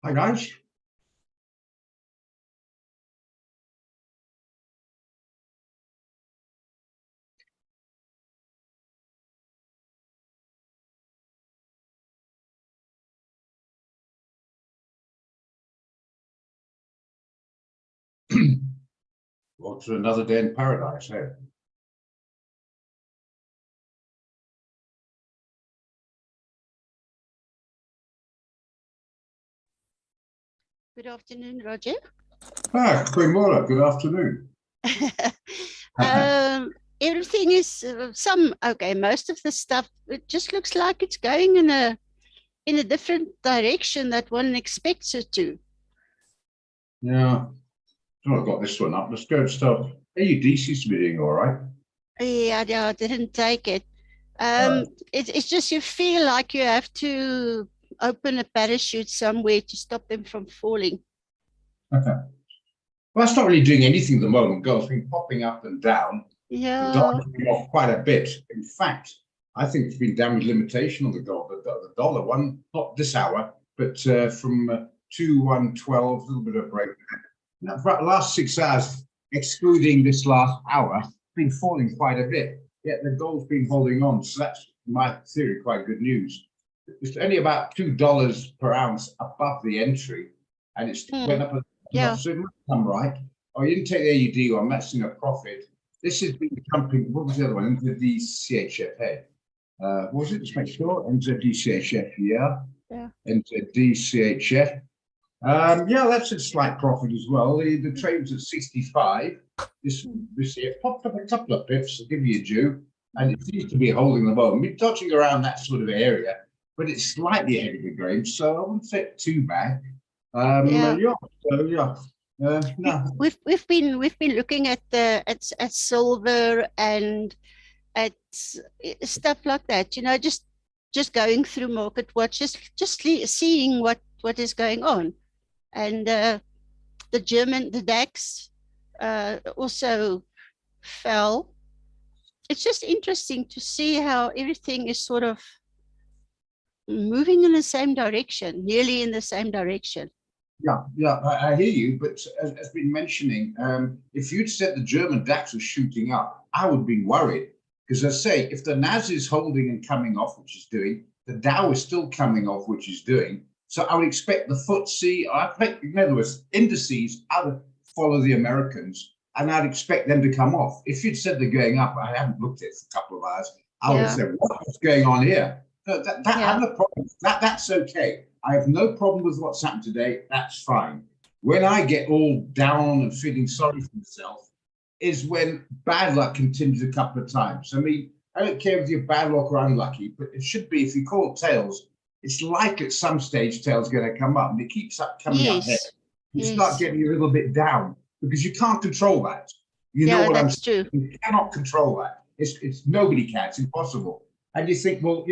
Hi guys. What's another day in paradise, eh? Good afternoon, Roger. Goedemorgen, good afternoon. Everything is okay. Most of the stuff, it just looks like it's going in a different direction that one expects it to. Yeah, so I've got this one up. Let's go and start. AUD seems to be doing all right. Yeah, I didn't take it. It's just you feel like you have to open a parachute somewhere to stop them from falling. Well, that's not really doing anything at the moment. Gold's been popping up and down. The Yeah, dollar's been off quite a bit. In fact, I think it's been down with limitation on the gold. The dollar one, not this hour, but from 2-1-12, a little bit of break. Now, for the last 6 hours, excluding this last hour, been falling quite a bit. Yet the gold's been holding on. So that's, in my theory, quite good news. It's only about $2 per ounce above the entry, and it's went up a yeah. lot. So it must come right. Oh, you didn't take the AUD one. That's in a profit. This has been jumping. What was the other one? Into the CHF head. What was it? Just make sure. Into DCHF. Yeah. Into DCHF. Yeah, that's a slight profit as well. The trade was at 65. This year popped up a couple of pips, I'll give you a due, and it seems to be holding the bottom. We're dodging around that sort of area, but it's slightly ahead of the grain, so I wouldn't say too bad. No. We've been looking at at silver and at stuff like that, just going through market watch, just seeing what is going on. And the DAX also fell. It's just interesting to see how everything is sort of moving in the same direction, nearly in the same direction. Yeah, I hear you, but as been mentioning, if you'd said the German DAX was shooting up, I would be worried. Because I say, if the NAS is holding and coming off, which is doing, the Dow is still coming off, which is doing. So I would expect the FTSE, in other words, indices, I would follow the Americans, and I'd expect them to come off. If you'd said they're going up, I haven't looked at it for a couple of hours, I would have said, what's going on here? I have no problem. That's okay. I have no problem with what's happened today. That's fine. When I get all down and feeling sorry for myself is when bad luck continues a couple of times. I mean, I don't care if you're bad luck or unlucky, but it should be, if you call it tails, it's like at some stage tails going to come up, and it keeps up coming up here. You start getting a little bit down because you can't control that. You know what I'm saying? You cannot control that. It's nobody can. It's impossible. And you think, well,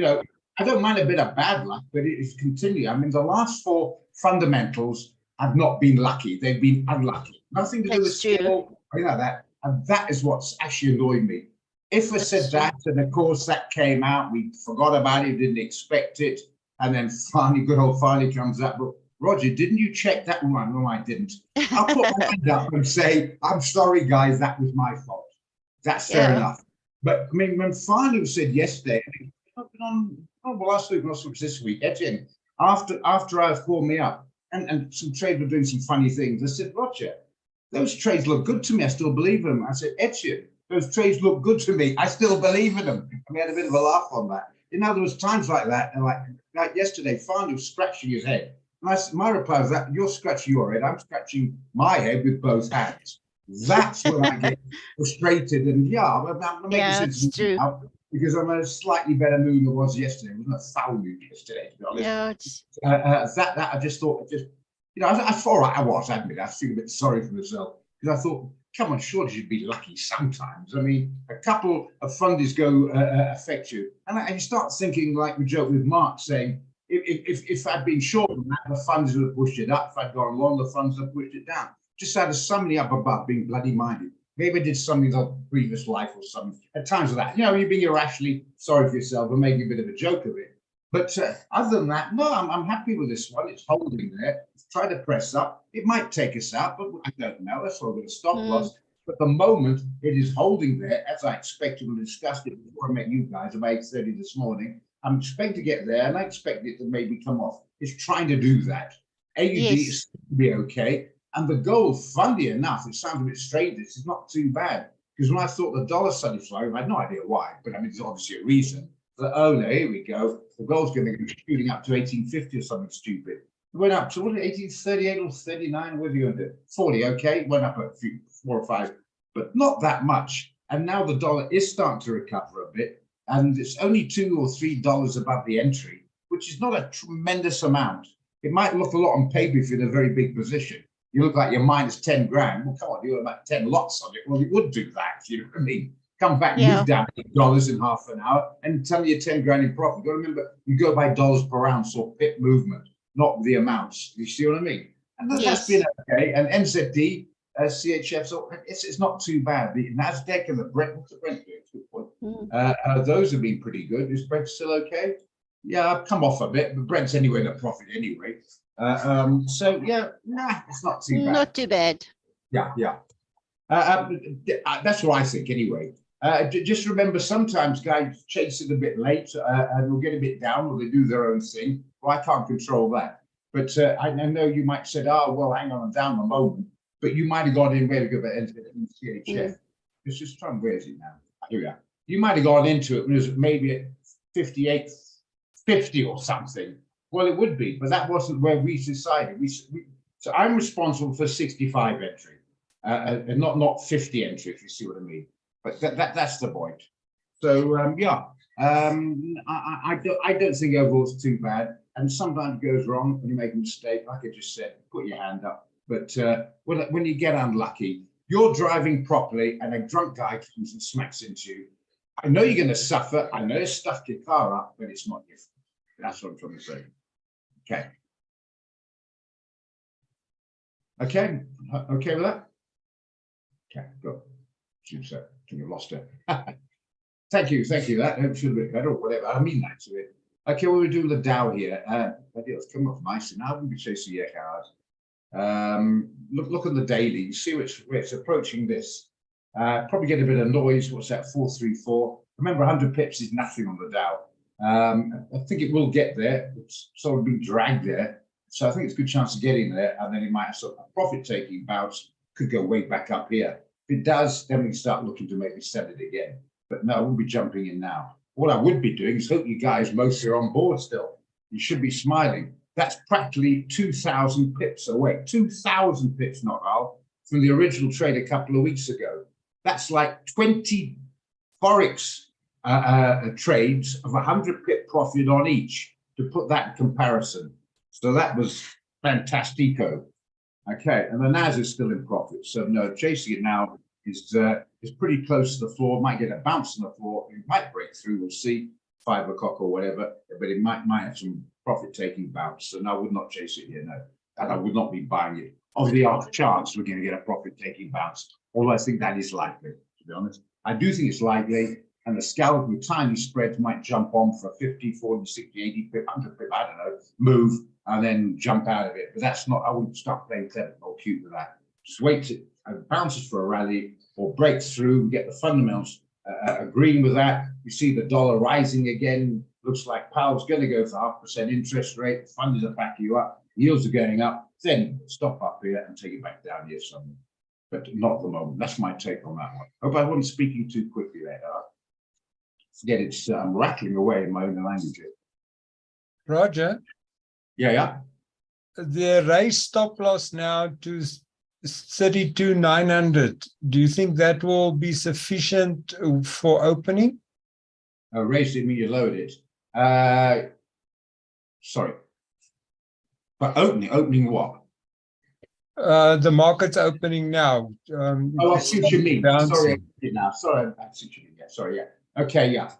I don't mind a bit of bad luck, but it is continuing. I mean, the last 4 fundamentals have not been lucky. They've been unlucky. Nothing to do with skill, that. And that is what's actually annoyed me. If I said that, and of course that came out, we forgot about it, didn't expect it, and then finally, good old finally comes up. But Roger, didn't you check that one? No, I didn't. I'll put my hand up and say, I'm sorry, guys, that was my fault. That's fair enough. But I mean, when finally said yesterday, last week, not this week, Etienne, after I've called me up and some trade were doing some funny things, I said, Roger, those trades look good to me. I still believe them. I said, Etienne, those trades look good to me. I still believe in them. And we had a bit of a laugh on that. There was times like that, and like yesterday, finally was scratching his head. And my reply was that you're scratching your head, I'm scratching my head with both hands. That's when I get frustrated. And it's true. Now, because I'm in a slightly better mood than I was yesterday. It wasn't a foul mood yesterday, to be honest. That I just thought, I thought, all right, I was, I admit, I feel a bit sorry for myself, because I thought, come on, surely you'd be lucky sometimes. I mean, a couple of fundies go affect you. And you start thinking, like we joke with Mark, saying, if I'd been short on that, the funds would have pushed it up. If I'd gone long, the funds would have pushed it down. Just out of somebody up above being bloody minded. Maybe I did something in a previous life or something. At times of that, you're being irrationally sorry for yourself and making a bit of a joke of it. But other than that, no, I'm happy with this one. It's holding there. It's try to press up. It might take us out, but I don't know. That's why we're going to stop Mm. loss. But the moment it is holding there, as I expected, we discussed it before I met you guys about 8:30 this morning. I'm expecting to get there, and I expect it to maybe come off. It's trying to do that. AUD Yes. is to be okay, and the gold, funny enough, it sounds a bit strange. This is not too bad, because when I thought the dollar suddenly flowing, I had no idea why, but I mean, there's obviously a reason. But, oh no, here we go. The gold's going to be shooting up to 1850 or something stupid. It went up to what, 1838 or 39, whatever you want to do. 40, okay, it went up a few, 4 or 5, but not that much. And now the dollar is starting to recover a bit, and it's only $2 or $3 above the entry, which is not a tremendous amount. It might look a lot on paper if you're in a very big position. You look like you're minus 10 grand. Well, come on, you're about 10 lots on it. Well, it would do that. You know what I mean? Come back, Yeah. move down $8 in half an hour, and tell you 10 grand in profit. You've got to remember, you go by dollars per ounce or pip movement, not the amounts. You see what I mean? And that's Yes. been okay. And NZD, CHF, so it's not too bad. The Nasdaq and the Brent, what's the Brent doing? Good point. Mm. Those have been pretty good. Is Brent still okay? Yeah, I've come off a bit, but Brent's anyway in a profit anyway. So yeah, nah, it's not too bad. Not too bad. Yeah, yeah. That's what I think anyway. Just remember, sometimes guys chase it a bit late and will get a bit down, or they do their own thing. Well, I can't control that. But I know you might say, oh, well, hang on, I'm down a moment. But you might have got in where to go, but CHF. Mm. It's just trying, where is it now? Here we are. You might have gone into it when it was maybe at 58.50 or something. Well, it would be, but that wasn't where we decided. So I'm responsible for 65 entry, and not 50 entry, if you see what I mean. But that's the point. So yeah, I don't think overall it's too bad. And sometimes it goes wrong when you make a mistake. Like I just said, put your hand up. But when you get unlucky, you're driving properly, and a drunk guy comes and smacks into you. I know you're going to suffer. I know you stuffed your car up, but it's not your fault. That's what I'm trying to say. Okay. Okay. Okay with that? Okay, good. Seems so. I think I've lost it. Thank you. That should be better or whatever. I mean that to it. Okay, well, we're doing the Dow here. It's come off nicely. Now we'll be chasing your cars. Look at the daily. You see where it's approaching this. Probably get a bit of noise. What's that? 434. Remember, 100 pips is nothing on the Dow. I think it will get there. It's sort of been dragged there. So I think it's a good chance of getting there, and then it might have sort of a profit-taking bounce, could go way back up here. If it does, then we start looking to maybe sell it again. But no, I won't be jumping in now. What I would be doing is hope you guys mostly are on board still. You should be smiling. That's practically 2,000 pips away. 2,000 pips, not all, from the original trade a couple of weeks ago. That's like 20 Forex trades of 100 pip profit on each, to put that in comparison. So that was fantastico. Okay, and the NAS is still in profit. So no, chasing it now is pretty close to the floor. Might get a bounce on the floor. It might break through. We'll see, 5 o'clock or whatever. But it might have some profit-taking bounce. So no, I would not chase it here. No, and I would not be buying it. Of the odd chance we're going to get a profit-taking bounce. Although I think that is likely, to be honest. I do think it's likely. And the scalp with tiny spreads might jump on for a 50, 40, 60, 80 pip, 100 pip, I don't know, move, and then jump out of it. But that's not, I wouldn't start playing clever or cute with that. Just wait till it bounces for a rally or breaks through, get the fundamentals agreeing with that. You see the dollar rising again. Looks like Powell's going to go for 0.5% interest rate. The funders are backing you up. Yields are going up. Then stop up here and take it back down here somewhere. But not at the moment. That's my take on that one. Hope I wasn't speaking too quickly there. Forget it's rattling away in my own language. Roger, Yeah. the raise stop loss now to 32,900. Do you think that will be sufficient for opening? Raised it, mean you lowered it. Sorry. But opening what? The market's opening now. Oh, I see what you mean. Bouncing. Sorry, I see what you mean. Yeah, sorry, yeah. Okay, yeah.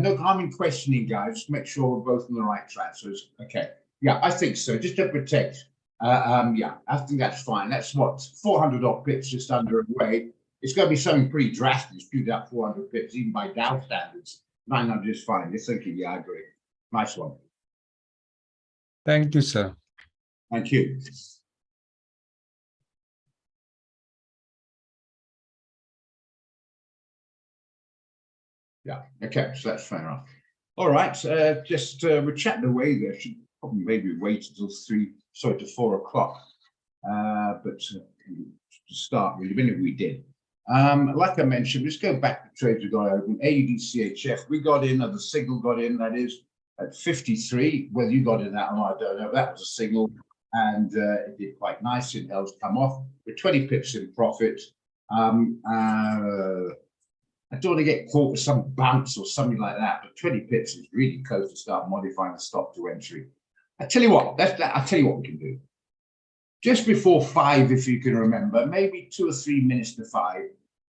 No harm in questioning, guys. Just make sure we're both on the right track. So it's okay. Yeah, I think so. Just to protect. Yeah, I think that's fine. That's what 400 odd pips just under away. It's going to be something pretty drastic. Skewed up 400 pips, even by Dow standards. 900 is fine. It's okay. Yeah, I agree. Nice one. Thank you, sir. Thank you. Yeah, okay, so that's fair enough. All right, we're chatting away there. Should probably maybe wait until 4 o'clock. But to start with, even if we did. Like I mentioned, let's go back to trades we got open. AUD-CHF, we got in, the signal got in, that is, at 53. Whether you got in that or not, I don't know. That was a signal, and it did quite nice. It held come off with 20 pips in profit. I don't want to get caught with some bounce or something like that, but 20 pips is really close to start modifying the stop to entry. I tell you what, I'll tell you what we can do. Just before 5, if you can remember, maybe 2 or 3 minutes to 5,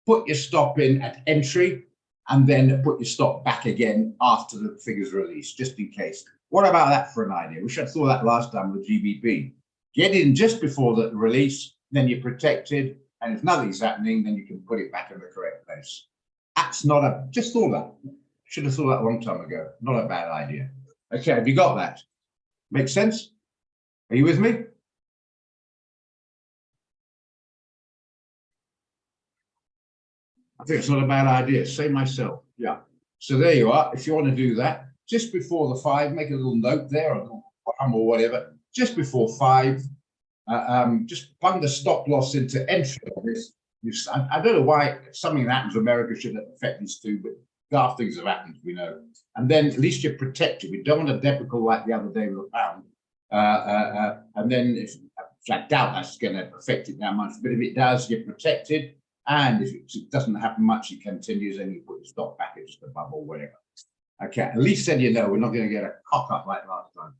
put your stop in at entry and then put your stop back again after the figures release, just in case. What about that for an idea? We should have thought that last time with GBP. Get in just before the release, then you're protected, and if nothing's happening, then you can put it back in the correct place. That's not a, just thought that. Should have thought that a long time ago. Not a bad idea. Okay, have you got that? Make sense? Are you with me? I think it's not a bad idea. Say myself. Yeah. So there you are. If you want to do that, just before the 5, make a little note there or whatever. Just before 5, just bung the stop loss into entry on this. I don't know why something that happens in America should affect this too, but daft things have happened, we know. And then at least you're protected. We don't want a debacle like the other day with a pound. And then if I doubt that's going to affect it that much, but if it does, you're protected. And if it doesn't happen much, it continues, and you put your stop back at just above or whatever. Okay, at least then you know we're not going to get a cock up like last time.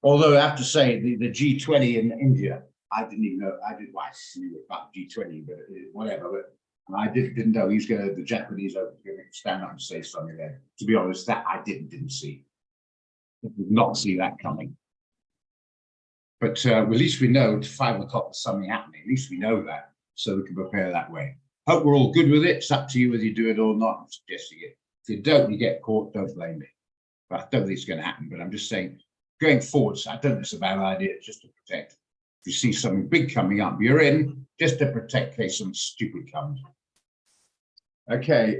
Although I have to say, the G20 in India, I didn't even know. I didn't knew about G20, but whatever. But I didn't know he's going to. The Japanese are going to stand up and say something there. To be honest, that I didn't see. I did not see that coming. But at least we know at 5 o'clock there's something happening. At least we know that, so we can prepare that way. Hope we're all good with it. It's up to you whether you do it or not. I'm suggesting it. If you don't, you get caught. Don't blame me. But I don't think it's going to happen. But I'm just saying, going forwards, I don't think it's a bad idea. It's just to protect. If you see something big coming up, you're in just to protect in case something stupid comes. Okay,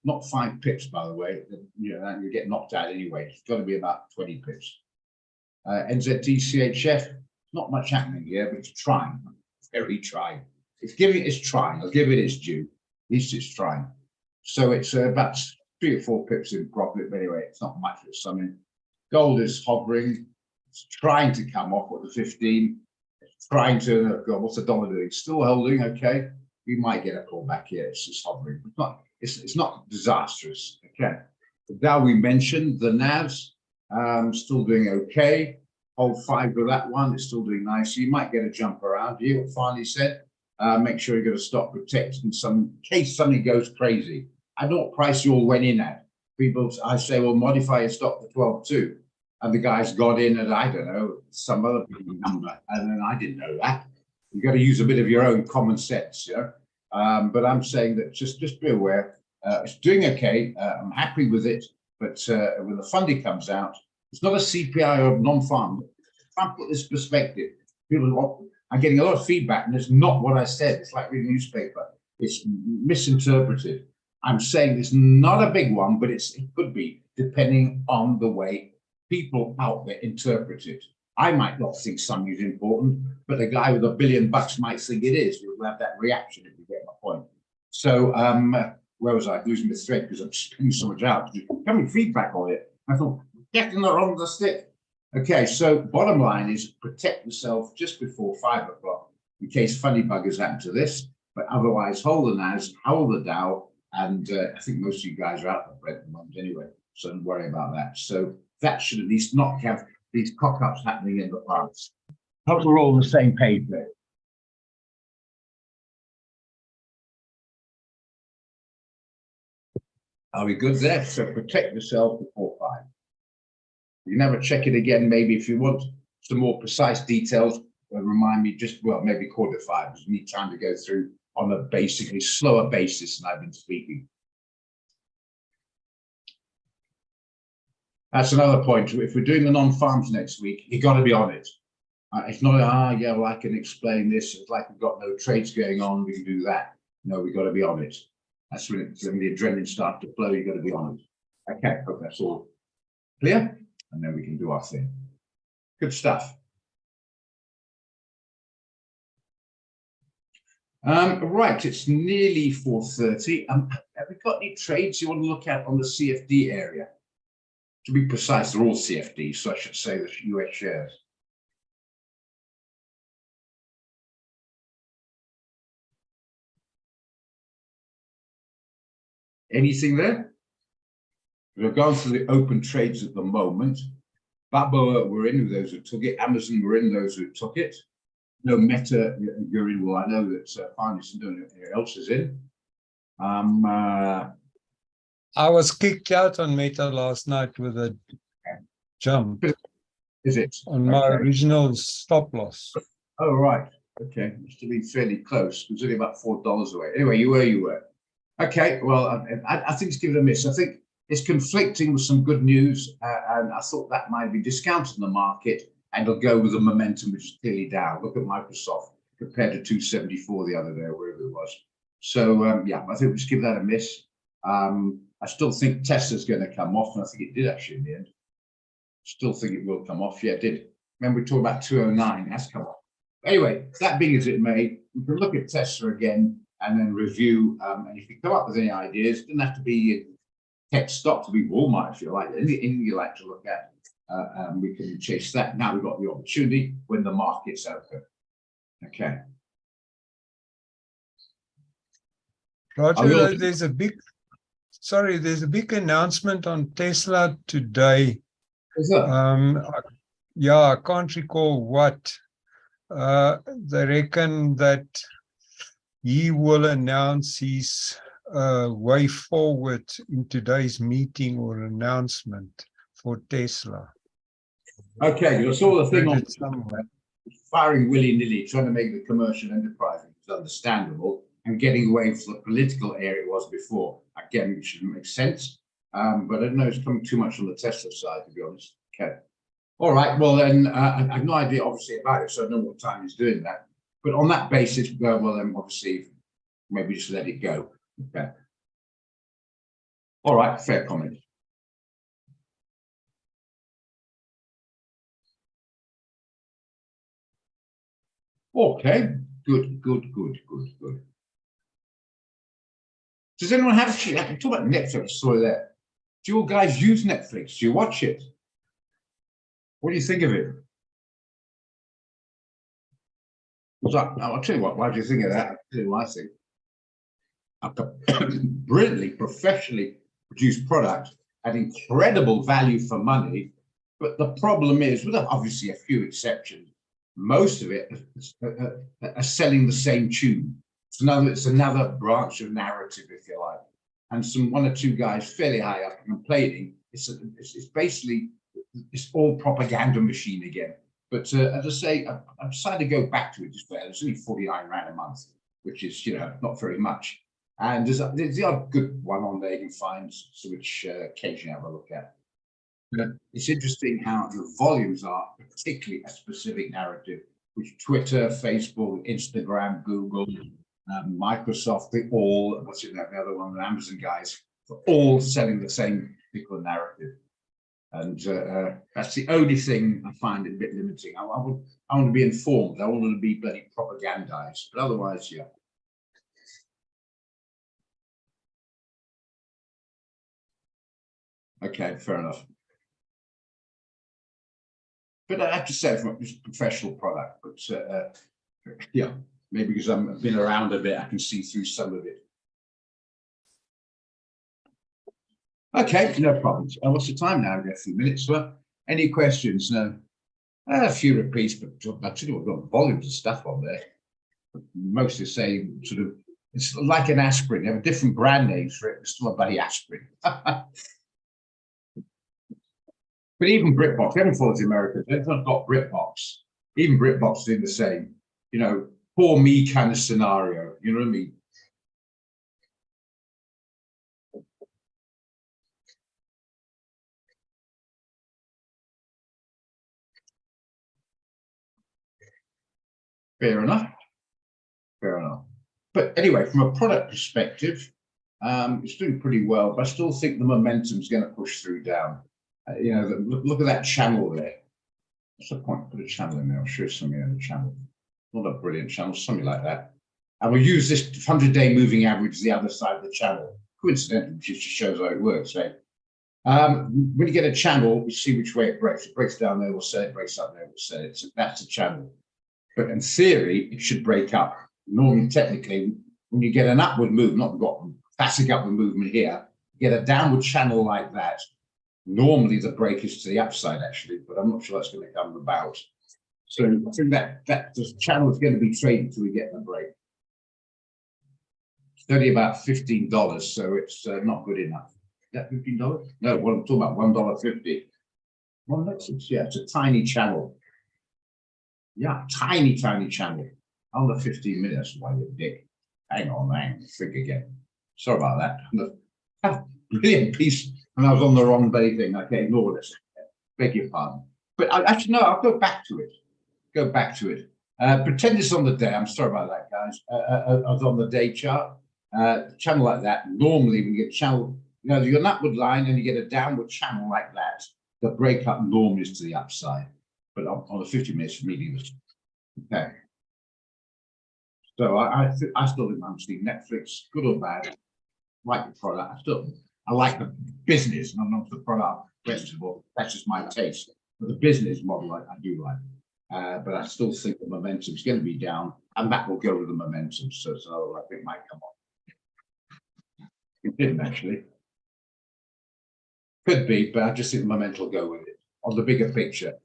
not 5 pips, by the way. You know, you get knocked out anyway. It's got to be about 20 pips. NZD-CHF, not much happening here, but it's trying. It's very trying. It's giving its trying. I'll give it its due. At least it's trying. So it's about 3 or 4 pips in profit. But anyway, it's not much. It's something. Gold is hovering. It's trying to come off at the 15. It's trying to. Oh God, what's the dollar doing? Still holding. Okay, we might get a pullback here. It's just hovering. It's not disastrous. Okay. The Dow we mentioned. The NAVs. Still doing okay. Hold 5 with that one. It's still doing nice. You might get a jump around here. What finally said. Make sure you're going to stop protecting in case something goes crazy. I don't know what price you all went in at. People, I say, well, modify your stop to 12.2, and the guys got in at I don't know some other number, and then I didn't know that. You got to use a bit of your own common sense, yeah. But I'm saying that just be aware. It's doing okay. I'm happy with it. But when the funding comes out, it's not a CPI or non-farm. Try and put this perspective. People are getting a lot of feedback, and it's not what I said. It's like reading a newspaper. It's misinterpreted. I'm saying it's not a big one, but it could be, depending on the way people out there interpret it. I might not think something is important, but the guy with $1 billion might think it is. We'll have that reaction if you get my point. So, where was I losing the thread because I'm spinning so much out? Coming feedback on it. I thought, getting the wrong the stick. Okay, so bottom line is protect yourself just before 5 o'clock in case funny buggers happen to this. But otherwise, hold the NAS, hold the Dow, and I think most of you guys are out of bread at the moment anyway, so don't worry about that. So that should at least not have these cock-ups happening in the past. Hope we're all on the same page there. Are we good there? So protect yourself before 5. You can never check it again, maybe if you want some more precise details, remind me just, well, maybe 4:45, because we need time to go through on a basically slower basis than I've been speaking. That's another point. If we're doing the non-farms next week, you got to be on it. It's not, yeah, well, I can explain this. It's like we've got no trades going on. We can do that. No, we got to be on it. That's when the adrenaline starts to flow. You got to be on it. Okay, hope that's all clear. And then we can do our thing. Good stuff. Right, it's nearly 4:30. Have we got any trades you want to look at on the CFD area? To be precise, they're all CFDs, so I should say the US shares. Anything there? We're going through the open trades at the moment. Balboa, we're in with those who took it. Amazon, we're in those who took it. No Meta, you're in. Well, I know that Finance and doing anything else is in. I was kicked out on Meta last night with a jump. Is it? On my original stop loss. Oh, right. Okay. Must have been fairly close. It was only about $4 away. Anyway, you were. Okay. Well, I think it's given a miss. I think it's conflicting with some good news. And I thought that might be discounted in the market. And it'll go with the momentum, which is clearly down. Look at Microsoft compared to 274 the other day, or wherever it was. So, yeah, I think we just give that a miss. I still think Tesla's going to come off, and I think it did actually in the end. Still think it will come off. Yeah, it did. Remember, we talked about 209. That's come off. Anyway, that being as it may, we can look at Tesla again and then review. And if you come up with any ideas, it doesn't have to be tech stock, to be Walmart if you like. Anything you like to look at. We can chase that. Now we've got the opportunity when the market's open. Okay. Roger, there's a big announcement on Tesla today. Is that? Yeah, I can't recall what. They reckon that he will announce his way forward in today's meeting or announcement for Tesla. Okay, you saw the thing on somewhere, firing willy-nilly, trying to make the commercial enterprise, which is understandable, and getting away from the political area it was before. Again, it shouldn't make sense, but I don't know it's coming too much on the Tesla side, to be honest. Okay. All right, well then, I have no idea, obviously, about it, so I don't know what time he's doing that. But on that basis, well then, obviously, maybe just let it go. Okay. All right, fair comment. Okay, good. Does anyone have I can talk about Netflix, sorry there. Do you all guys use Netflix? Do you watch it? What do you think of it? I'll tell you what do you think of that? I'll tell you what I think. A brilliantly, professionally produced product at incredible value for money. But the problem is, with obviously a few exceptions, most of it are selling the same tune. It's another branch of narrative, if you like. And one or two guys fairly high up complaining. It's basically it's all propaganda machine again. But as I say, I've decided to go back to it just where it's only 49 rand a month, which is not very much. And there's the odd good one on there you can find, which occasionally have a look at. It's interesting how the volumes are particularly a specific narrative, which Twitter, Facebook, Instagram, Google, Microsoft, they all, the other one, the Amazon guys, are all selling the same particular narrative. And that's the only thing I find it a bit limiting. I want to be informed. I want to be bloody propagandized. But otherwise, yeah. Okay, fair enough. But I have to say, from a professional product, but yeah, maybe because I've been around a bit, I can see through some of it. Okay, no problems. What's the time now? We've got a few minutes. Well, any questions? No. A few repeats, but I tell you what, we've got volumes of stuff on there. Mostly saying sort of, it's like an aspirin. You have different brand names for it, it's still a bloody aspirin. But even BritBox, everyone follows the Americans. Everyone's got BritBox. Even BritBox doing the same. Poor me kind of scenario. You know what I mean? Fair enough. Fair enough. But anyway, from a product perspective, it's doing pretty well, but I still think the momentum's going to push through down. You know, look at that channel there. What's the point? Put a channel in there. I'll show you something in the channel. Not a brilliant channel, something like that. And we'll use this 100-day moving average, the other side of the channel. Coincidentally, which just shows how it works. Right? When you get a channel, we see which way it breaks. It breaks down there, we'll say it breaks up there, we'll say it. So that's a channel. But in theory, it should break up. Normally, technically, when you get an upward move, not got classic upward movement here, you get a downward channel like that. Normally, the break is to the upside, actually, but I'm not sure that's going to come about. So I think that the channel is going to be traded until we get the break. It's only about $15, so it's not good enough. Is that $15? No, what I'm talking about, $1.50. Well, yeah, it's a tiny channel. Yeah, tiny channel. Under 15 minutes, why you dick. Hang on, think again. Sorry about that. Brilliant piece, and I was on the wrong day thing. Okay, ignore this. Beg your pardon. But actually, no, I'll go back to it. Pretend it's on the day. I'm sorry about that, guys. I was on the day chart. Channel like that. Normally, when you get channel, you know, you got an upward line and you get a downward channel like that. The breakup normally is to the upside, but on the 50 minutes, immediately. Okay. So I still think I'm seeing Netflix, good or bad, like the product. I like the business, and not the product. Vegetable, that's just my taste. But the business model, I do like. But I still think the momentum is going to be down, and that will go with the momentum. So I think might come on. It didn't actually. Could be, but I just think the momentum will go with it on the bigger picture.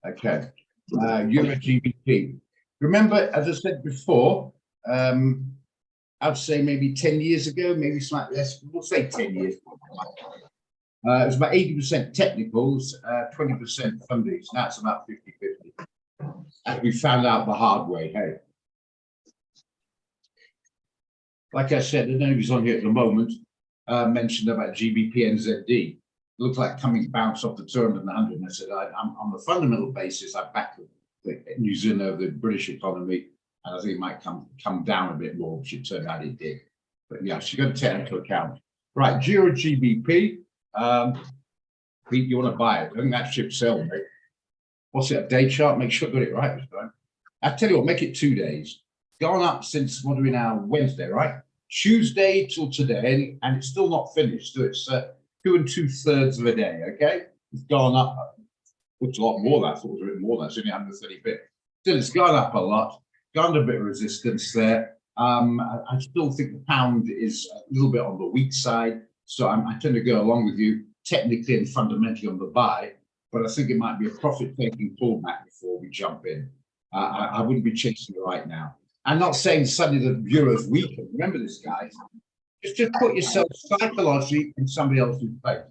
Okay. Euro GBP. Remember, as I said before, I'd say maybe 10 years ago, maybe slightly less, we'll say 10 years. It was about 80% technicals, 20% fundings. Now it's about 50-50. And we found out the hard way, hey. Like I said, I don't know if he's on here at the moment, mentioned about GBP and ZD. It looked like coming bounce off the 200 and 100. And I said, I'm on the fundamental basis, I back the New Zealand over the British economy, and I think it might come down a bit more, which it turned out it did. But yeah, so you got to take into account. Right, Euro GBP. Pete, you want to buy it? I think that should sell, mate. What's it, a day chart? Make sure I got it right this time. I tell you what, make it 2 days. Gone up since, what are we now, Wednesday, right? Tuesday till today, and it's still not finished. So it's 2 2/3 of a day, okay? It's gone up. It's a lot more than I thought. It was a bit more than that. It's only 130 bit. Still, it's gone up a lot. Gone a bit of resistance there. I still think the pound is a little bit on the weak side. So I tend to go along with you technically and fundamentally on the buy, but I think it might be a profit-taking pullback before we jump in. I wouldn't be chasing it right now. I'm not saying suddenly the euro's weaker. Remember this, guys. Just put yourself psychologically in somebody else's place.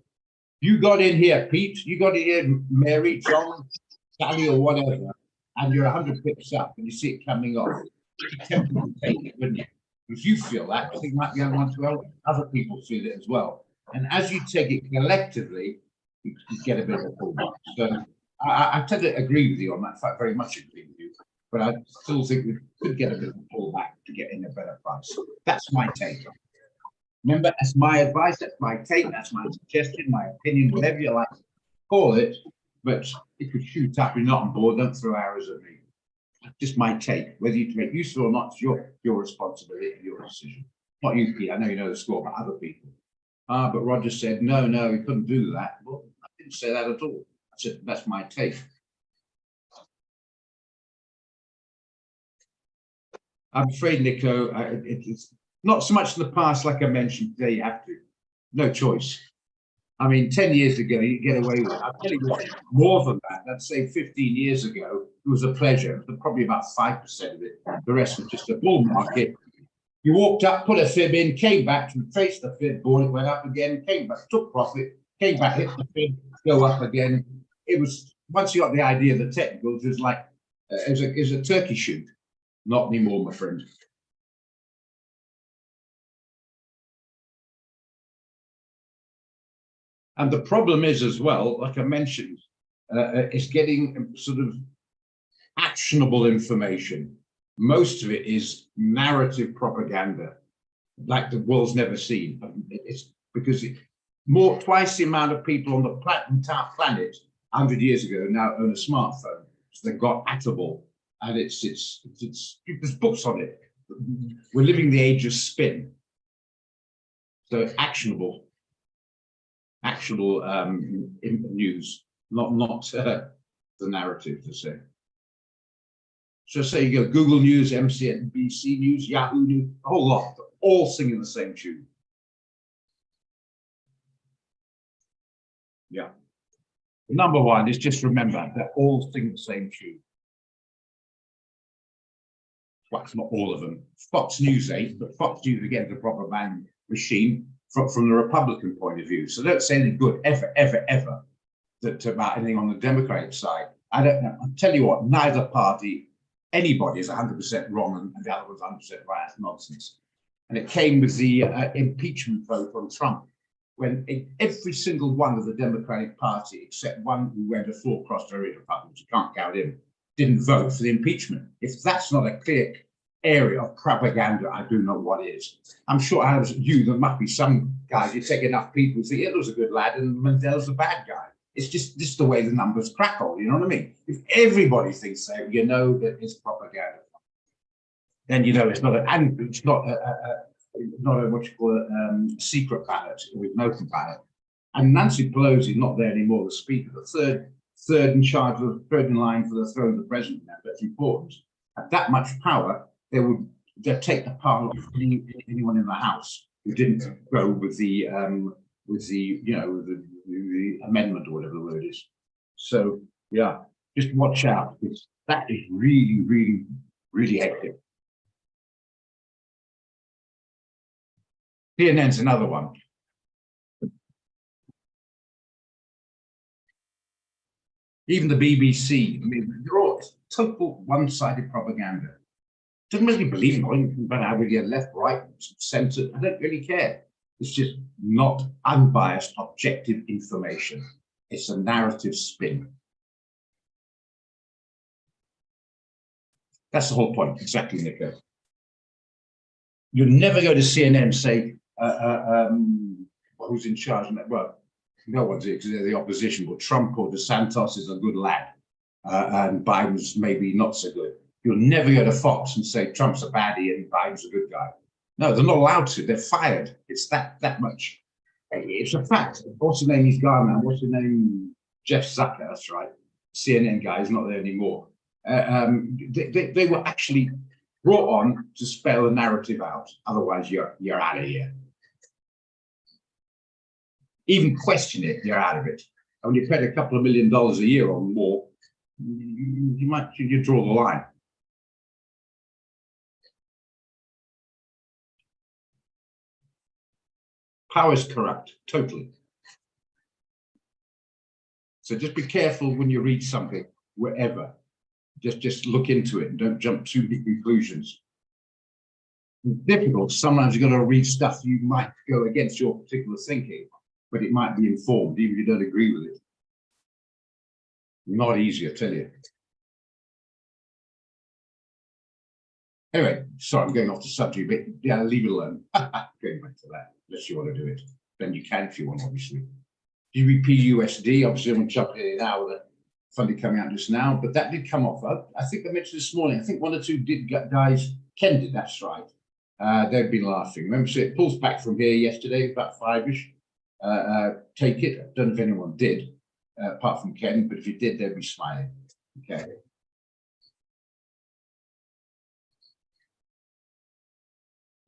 You got in here, Pete. You got in here, Mary, John, Sally, or whatever, and you're 100 pips up, and you see it coming off. You're tempted to take it, wouldn't you? If you feel that, I think might be other ones well. Other people feel it as well. And as you take it collectively, you get a bit of a pullback. So I tend to agree with you on that. I very much agree with you. But I still think we could get a bit of a pullback to get in a better price. That's my take. Remember, that's my advice, that's my take, that's my suggestion, my opinion, whatever you like to call it. But if you shoot up, you're not on board, don't throw arrows at me. That's just my take. Whether you make use of it or not, it's your responsibility and your decision. Not you, Pete. I know you know the score, but other people. But Roger said, no, he couldn't do that. Well, I didn't say that at all. I said, that's my take. I'm afraid, Nico, it's not so much in the past, like I mentioned, today you have to. No choice. I mean, 10 years ago, you get away with it. I'll tell you what, more than that, let's say 15 years ago, it was a pleasure. It was probably about 5% of it. The rest was just a bull market. You walked up, put a fib in, came back, traced the fib, bought it, went up again, came back, took profit, came back, hit the fib, go up again. It was, once you got the idea of the technicals, it was like, it was a turkey shoot. Not anymore, my friend. And the problem is as well, like I mentioned, is getting sort of actionable information. most of it is narrative propaganda, like the world's never seen. It's because twice the amount of people on the entire planet 100 years ago now own a smartphone. So they've got Atable, and there's books on it. We're living the age of spin. So actionable news, not the narrative to say. So say you go Google News, MSNBC News, Yahoo News, a whole lot, all singing the same tune. Yeah. Number one is just remember they're all singing the same tune. Well, it's not all of them. Fox News ain't, but Fox News again is a propaganda machine from the Republican point of view. So don't say anything good ever about anything on the Democratic side. I don't know. I'll tell you what, neither party, anybody is 100% wrong and the other was 100% right. That's nonsense. And it came with the impeachment vote on Trump, when every single one of the Democratic Party, except one who went a full cross to Republicans, you can't count him, didn't vote for the impeachment. If that's not a clear area of propaganda, I do know what is. I'm sure there must be some guys, you take enough people who say Hitler's a good lad and Mandela's a bad guy. It's just the way the numbers crackle, you know what I mean? If everybody thinks so, you know that it's propaganda. Then you know it's not not a what you call a secret ballot with no ballot. And Nancy Pelosi not there anymore, the speaker, the third in charge of third in line for the throne of the president. Now that's important. At that much power, they'd take the power of anyone in the House who didn't go with the amendment or whatever the word is. So yeah, just watch out, because that is really, really, really hectic. CNN's another one. Even the BBC, I mean, they're all total one-sided propaganda. Doesn't really believe in anything about how we get left, right, centre. I don't really care. It's just not unbiased, objective information. It's a narrative spin. That's the whole point, exactly, Nico. You'll never go to CNN and say, who's in charge? Well, no one's here because they're the opposition, but Trump or DeSantis is a good lad, and Biden's maybe not so good. You'll never go to Fox and say Trump's a baddie and Biden's a good guy. No, they're not allowed to. They're fired. It's that much. It's a fact. What's the name? He's gone now. What's the name? Jeff Zucker. That's right. CNN guy is not there anymore. They were actually brought on to spell the narrative out. Otherwise, you're out of here. Even question it, you're out of it. And when you pay a couple of $1 million a year or more, you draw the line. Power is corrupt, totally. So just be careful when you read something, wherever. Just look into it and don't jump to the conclusions. It's difficult. Sometimes you've got to read stuff you might go against your particular thinking, but it might be informed, even if you don't agree with it. Not easy, I tell you. Anyway, sorry, I'm going off the subject, but yeah, leave it alone. Going back to that, unless you want to do it. Then you can if you want, obviously. GBP USD, obviously, I'm going to jump in now with the funding coming out just now, but that did come off. I think I mentioned this morning, I think one or two guys, Ken did, that's right. They've been laughing. Remember, so it pulls back from here yesterday, about 5-ish. Take it. I don't know if anyone did, apart from Ken, but if you did, they'd be smiling. Okay.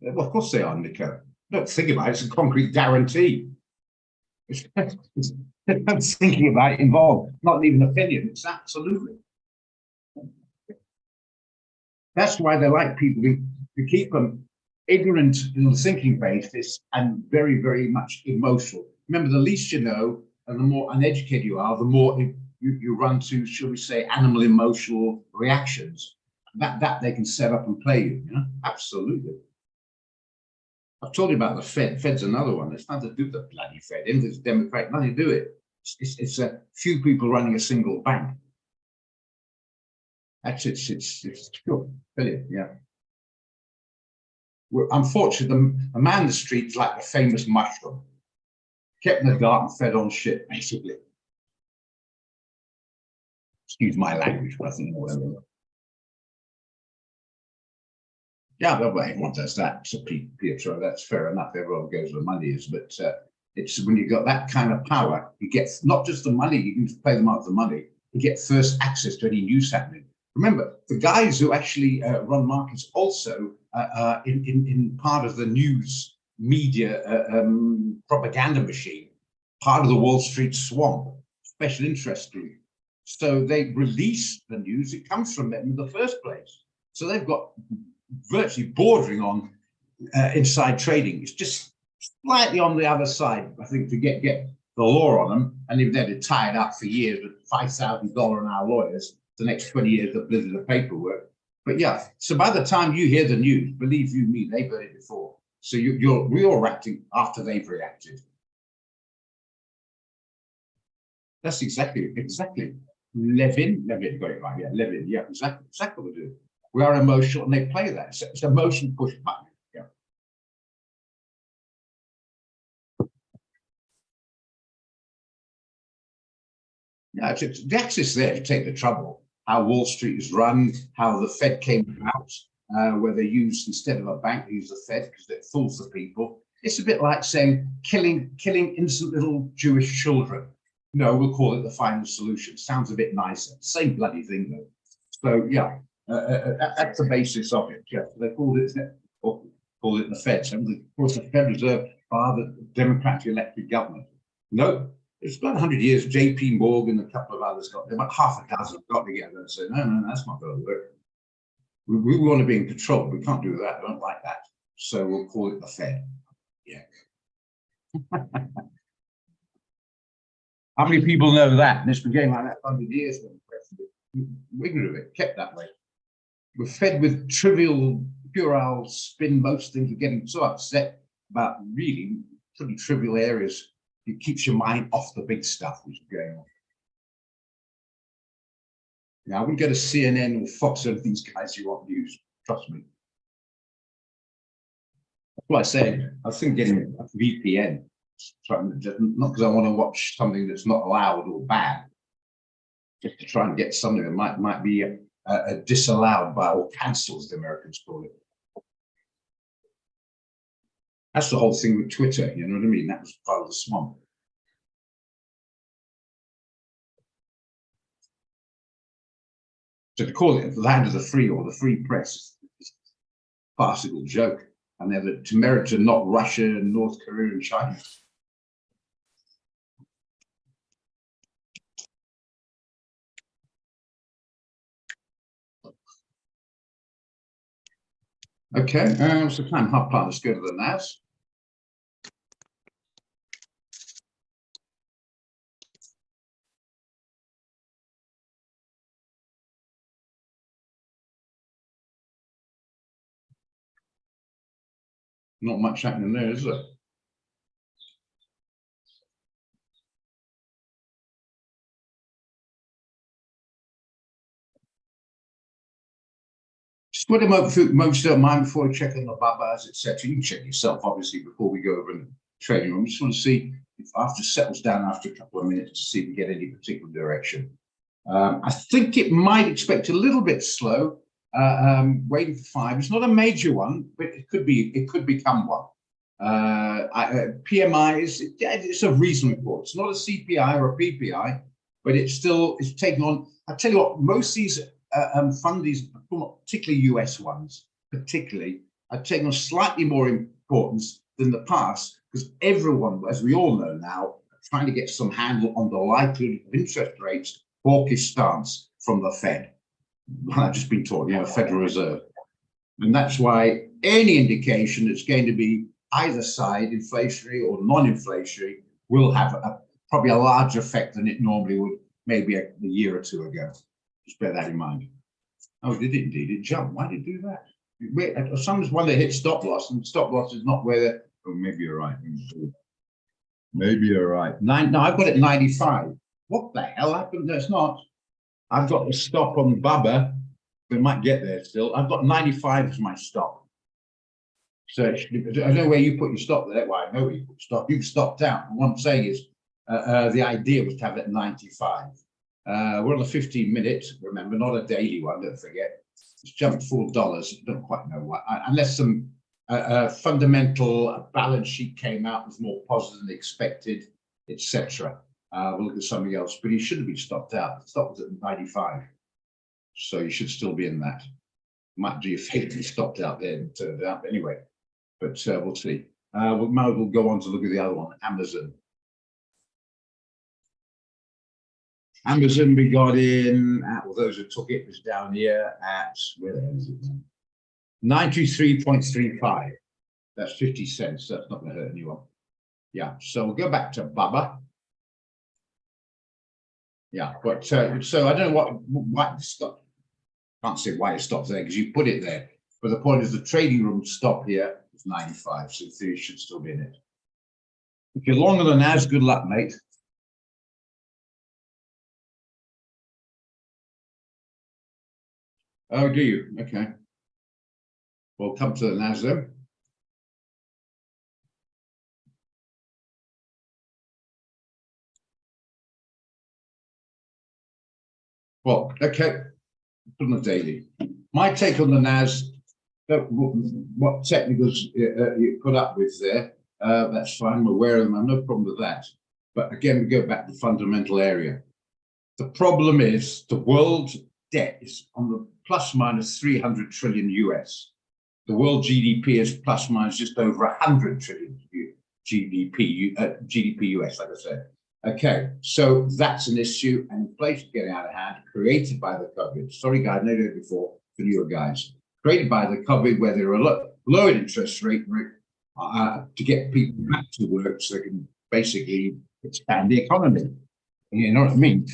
Well, of course they are, Nico. Don't think about it. It's a concrete guarantee. I'm thinking about it involved, not even opinion. It's absolutely. That's why they like people to keep them ignorant in the thinking basis and very, very much emotional. Remember, the least you know and the more uneducated you are, the more you run to, shall we say, animal emotional reactions. That they can set up and play you know? Absolutely. I've told you about the Fed. Fed's another one. It's nothing to do with the bloody Fed. If it's Democrat, nothing to do with it. It's a few people running a single bank. That's it's cool. Brilliant, yeah. Well, unfortunately, a man in the street's like the famous mushroom. Kept in the dark and fed on shit, basically. Excuse my language, but I think whatever. Yeah, but everyone does that. So Pietro, that's fair enough. Everyone goes where money is, but it's when you got that kind of power, you get not just the money, you can just pay them out the money, you get first access to any news happening. Remember, the guys who actually run markets also in part of the news media propaganda machine, part of the Wall Street swamp, special interest group. So they release the news, it comes from them in the first place. So they've got virtually bordering on inside trading. It's just slightly on the other side, I think, to get the law on them. And if they're tied up for years with $5,000 an hour lawyers, the next 20 years they'll blizzard the paperwork. But yeah, so by the time you hear the news, believe you me, they've heard it before. So you're reacting after they've reacted. That's exactly. Levin, got it right, yeah, Levin, yeah, exactly what we do. We are emotional, and they play that. It's emotion push button. Yeah. Yeah, the access there to take the trouble. How Wall Street is run, how the Fed came out, where they use instead of a bank, they use the Fed because it fools the people. It's a bit like saying killing innocent little Jewish children. No, we'll call it the final solution. Sounds a bit nicer. Same bloody thing though. So yeah. That's the basis of it. Yeah, they called it the Fed. So of course, the Fed Reserve are the democratically elected government. No, it's about 100 years. J.P. Morgan, a couple of others got there, about half a dozen got together and said, no, that's not going to work. We want to be in control. We can't do that. I don't like that. So we'll call it the Fed. Yeah. How many people know that? And it's been going like that for 100 years. We're ignorant of it, kept that way. We're fed with trivial, puerile spin. Most things are getting so upset about really pretty trivial areas. It keeps your mind off the big stuff which is going on. Now, I wouldn't go to CNN or Fox or these guys who want news. Trust me. That's why I say I was thinking getting a VPN, not because I want to watch something that's not allowed or bad, just to try and get something that might be disallowed by or cancelled, as the Americans call it. That's the whole thing with Twitter, you know what I mean? That was part of the swamp. So to call it the land of the free or the free press is a farcical joke. And they're the temerity, not Russia and North Korea and China. Okay, what's the time? Half past. Let's go to the NAS. Not much happening there, is there? Just put them up most don't mind before I check on the Babas, etc. You can check yourself, obviously, before we go over in the trading room. I just want to see if after it settles down after a couple of minutes to see if we get any particular direction. I think it might expect a little bit slow, waiting for 5. It's not a major one, but it could become one. PMI it's a reasonable report. It's not a CPI or a PPI, but it's taking on. I tell you what, most of these fundies, particularly US ones, are taking on slightly more importance than the past because everyone, as we all know now, are trying to get some handle on the likelihood of interest rates, hawkish stance from the Fed. I've just been taught, Federal Reserve, and that's why any indication that's going to be either side, inflationary or non-inflationary, will have probably a larger effect than it normally would maybe a year or two ago. Just bear that in mind. Oh, did it indeed? It jumped. Why did it do that? Sometimes when they hit stop loss, and stop loss is not where they're. Oh, maybe you're right. Maybe you're right. No, I've got it 95. What the hell happened? No, it's not. I've got the stop on Baba So it might get there still. I've got 95 as my stop. So I don't know where you put your stop there. Well, I know where you put your stop. You've stopped out. And what I'm saying is the idea was to have it at 95. We're on a 15-minute, remember, not a daily one, don't forget. It's jumped $4. I don't quite know why, unless some fundamental balance sheet came out, was more positive than expected, etc. We'll look at something else, but he should have been stopped out. The stop was at 95. So you should still be in that. Might do you fake he stopped out there and turned out anyway, but we'll see. We'll go on to look at the other one, Amazon. Amazon, we got in, well, those who took it was down here at, where is it? 93.35. That's 50 cents. That's not going to hurt anyone. Yeah, so we'll go back to Baba. Yeah, but so I don't know why it stopped. Can't say why it stops there because you put it there. But the point is the trading room stop here is 95, so in theory should still be in it. If you're longer than NAS, good luck, mate. Oh, do you? Okay. We'll come to the NAS then. Well, okay. Put on the daily. My take on the NAS, what technicals you put up with there, that's fine. I'm aware of them. I have no problem with that. But again, we go back to the fundamental area. The problem is the world debt is on the plus minus 300 trillion US. The world GDP is plus minus just over 100 trillion GDP US, like I said. Okay, so that's an issue, and inflation getting out of hand, created by the COVID. Sorry, guys, I know before for you guys. Created by the COVID, where there are lowered interest rate to get people back to work, so they can basically expand the economy. You know what I mean?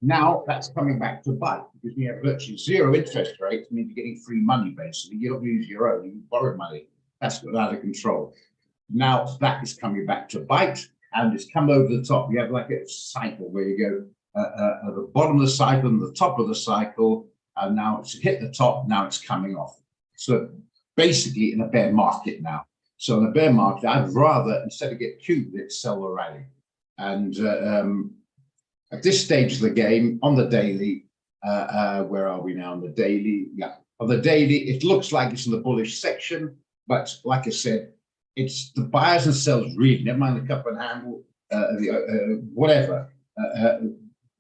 Now that's coming back to bite because you have virtually zero interest rates. I mean, you're getting free money basically. You don't use your own; you borrow money. That's got out of control. Now that is coming back to bite. And it's come over the top. You have like a cycle where you go at the bottom of the cycle and the top of the cycle, and now it's hit the top. Now it's coming off. So basically, in a bear market now. So in a bear market, I'd rather instead of get cute, let's sell the rally. And at this stage of the game, on the daily, where are we now on the daily? Yeah, on the daily, it looks like it's in the bullish section, but like I said. It's the buyers and sellers really, never mind the cup and handle, whatever.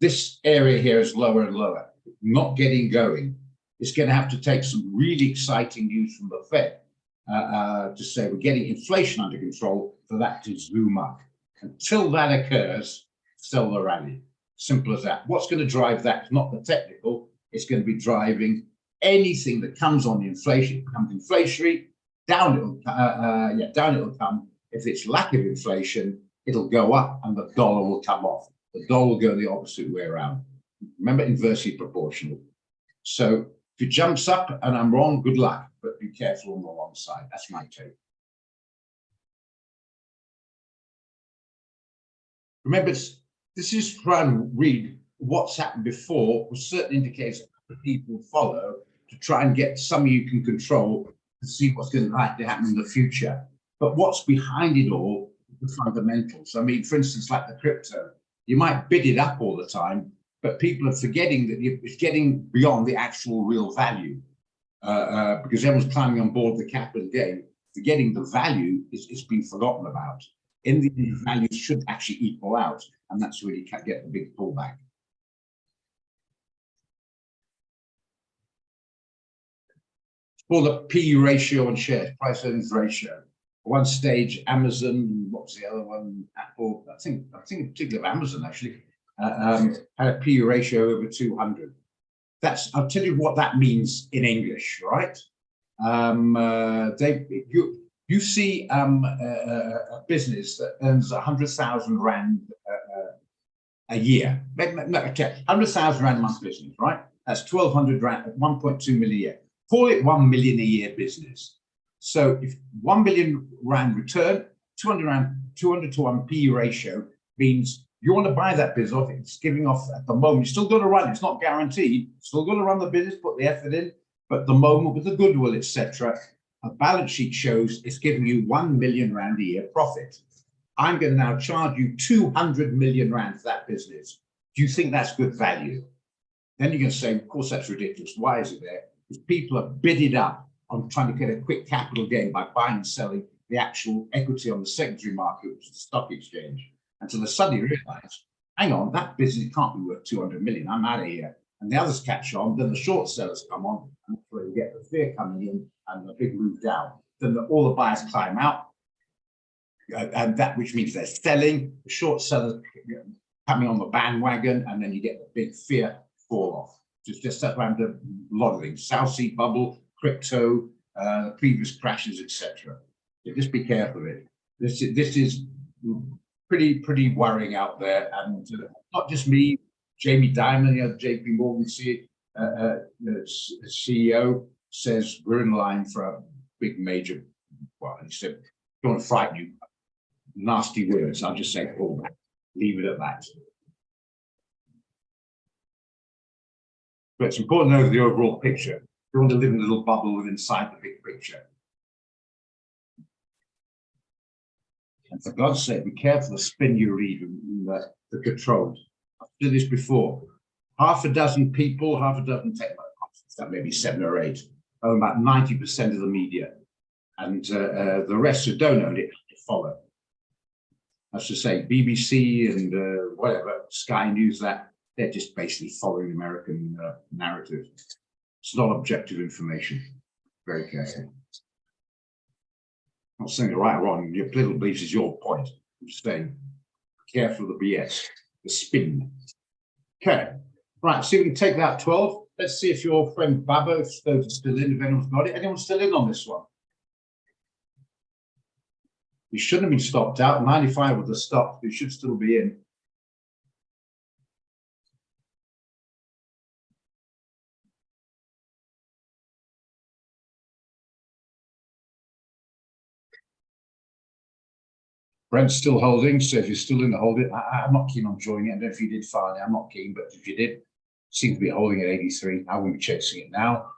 This area here is lower and lower, not getting going. It's going to have to take some really exciting news from the Fed to say we're getting inflation under control for that to zoom up. Until that occurs, sell the rally. Simple as that. What's going to drive that is not the technical. It's going to be driving anything that comes on the inflation. It becomes inflationary. Down it'll come. If it's lack of inflation, it'll go up and the dollar will come off. The dollar will go the opposite way around. Remember, inversely proportional. So if it jumps up and I'm wrong, good luck, but be careful on the wrong side. That's my take. Remember, this is trying to read what's happened before with certain indicators that people follow to try and get some you can control to see what's going to happen in the future. But what's behind it all, the fundamentals. I mean, for instance, like the crypto, you might bid it up all the time, but people are forgetting that it's getting beyond the actual real value because everyone's climbing on board the capital gain, forgetting the value it's been forgotten about. In the value should actually equal out, and that's where you can get the big pullback. For the P ratio on shares, price earnings ratio. One stage, Amazon, what was the other one? Apple, I think in particular of Amazon actually, had a P ratio over 200. I'll tell you what that means in English, right? You see a business that earns 100,000 Rand a year. Okay, 100,000 Rand a month business, right? That's 1,200 Rand, 1.2 million a year. Call it 1 million a year business. So if 1 million Rand return, 200 to 1 P ratio means You want to buy that business off, it's giving off at the moment. You're still going to run, it's not guaranteed. Still going to run the business, put the effort in, but at the moment with the goodwill, etc., a balance sheet shows it's giving you 1 million rand a year profit. I'm going to now charge you 200 million rand for that business. Do you think that's good value? Then you're going to say, of course, that's ridiculous. Why is it there? Because people are bidded up on trying to get a quick capital gain by buying and selling the actual equity on the secondary market, which is the stock exchange. Until they suddenly realize, hang on, that business can't be worth 200 million. I'm out of here. And the others catch on. Then the short sellers come on, and that's where you get the fear coming in and the big move down. Then all the buyers climb out, and that which means they're selling. The short sellers coming on the bandwagon, and then you get the big fear fall off. Just around a lot of things: South Sea bubble, crypto, previous crashes, etc. Just be careful of it. This is pretty worrying out there, and not just me. Jamie Dimon, JP Morgan CEO, says we're in line for a big major. Well, he said, "Don't want to frighten you." Nasty words. I'll just say, "Pull back." Leave it at that. But it's important to know the overall picture. You want to live in a little bubble within inside the big picture. And for God's sake, be careful the spin you read in the controls. I've did this before. Half a dozen people, half a dozen tech companies, that maybe 7 or 8, own about 90% of the media. And the rest who don't own it have to follow. That's to say, BBC and whatever, Sky News, that they're just basically following the American narrative. It's not objective information. Very careful. I'm not saying you're right or wrong. Your political beliefs is your point. I'm just saying, be careful of the BS, the spin. Okay, right. So we can take that 12. Let's see if your friend Babo, if those are still in, if anyone's got it. Anyone still in on this one? You shouldn't have been stopped out. 95 was the stop. You should still be in. Brent's still holding, so if you're still in the hold it, I'm not keen on joining it. I don't know if you did finally, I'm not keen, but if you did, seem to be holding at 83. I won't be chasing it now.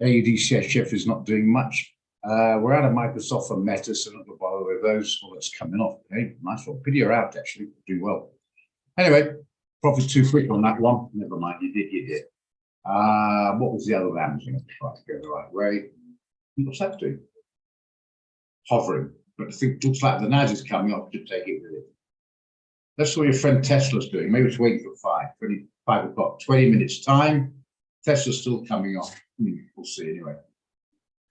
AUDCSF is not doing much. We're out of Microsoft and Meta, so not going to bother with those. Well, it's coming off. Okay, nice one. Pity you're out, actually. Doing well. Anyway, profit too quick on that one. Never mind, you did. What was the other land thing? Try to go the right way. What's that doing? Hovering. But I think it looks like the NAS is coming up to take it with it. That's what your friend Tesla's doing. Maybe it's waiting for 5 o'clock, 20 minutes time. Tesla's still coming off. We'll see anyway.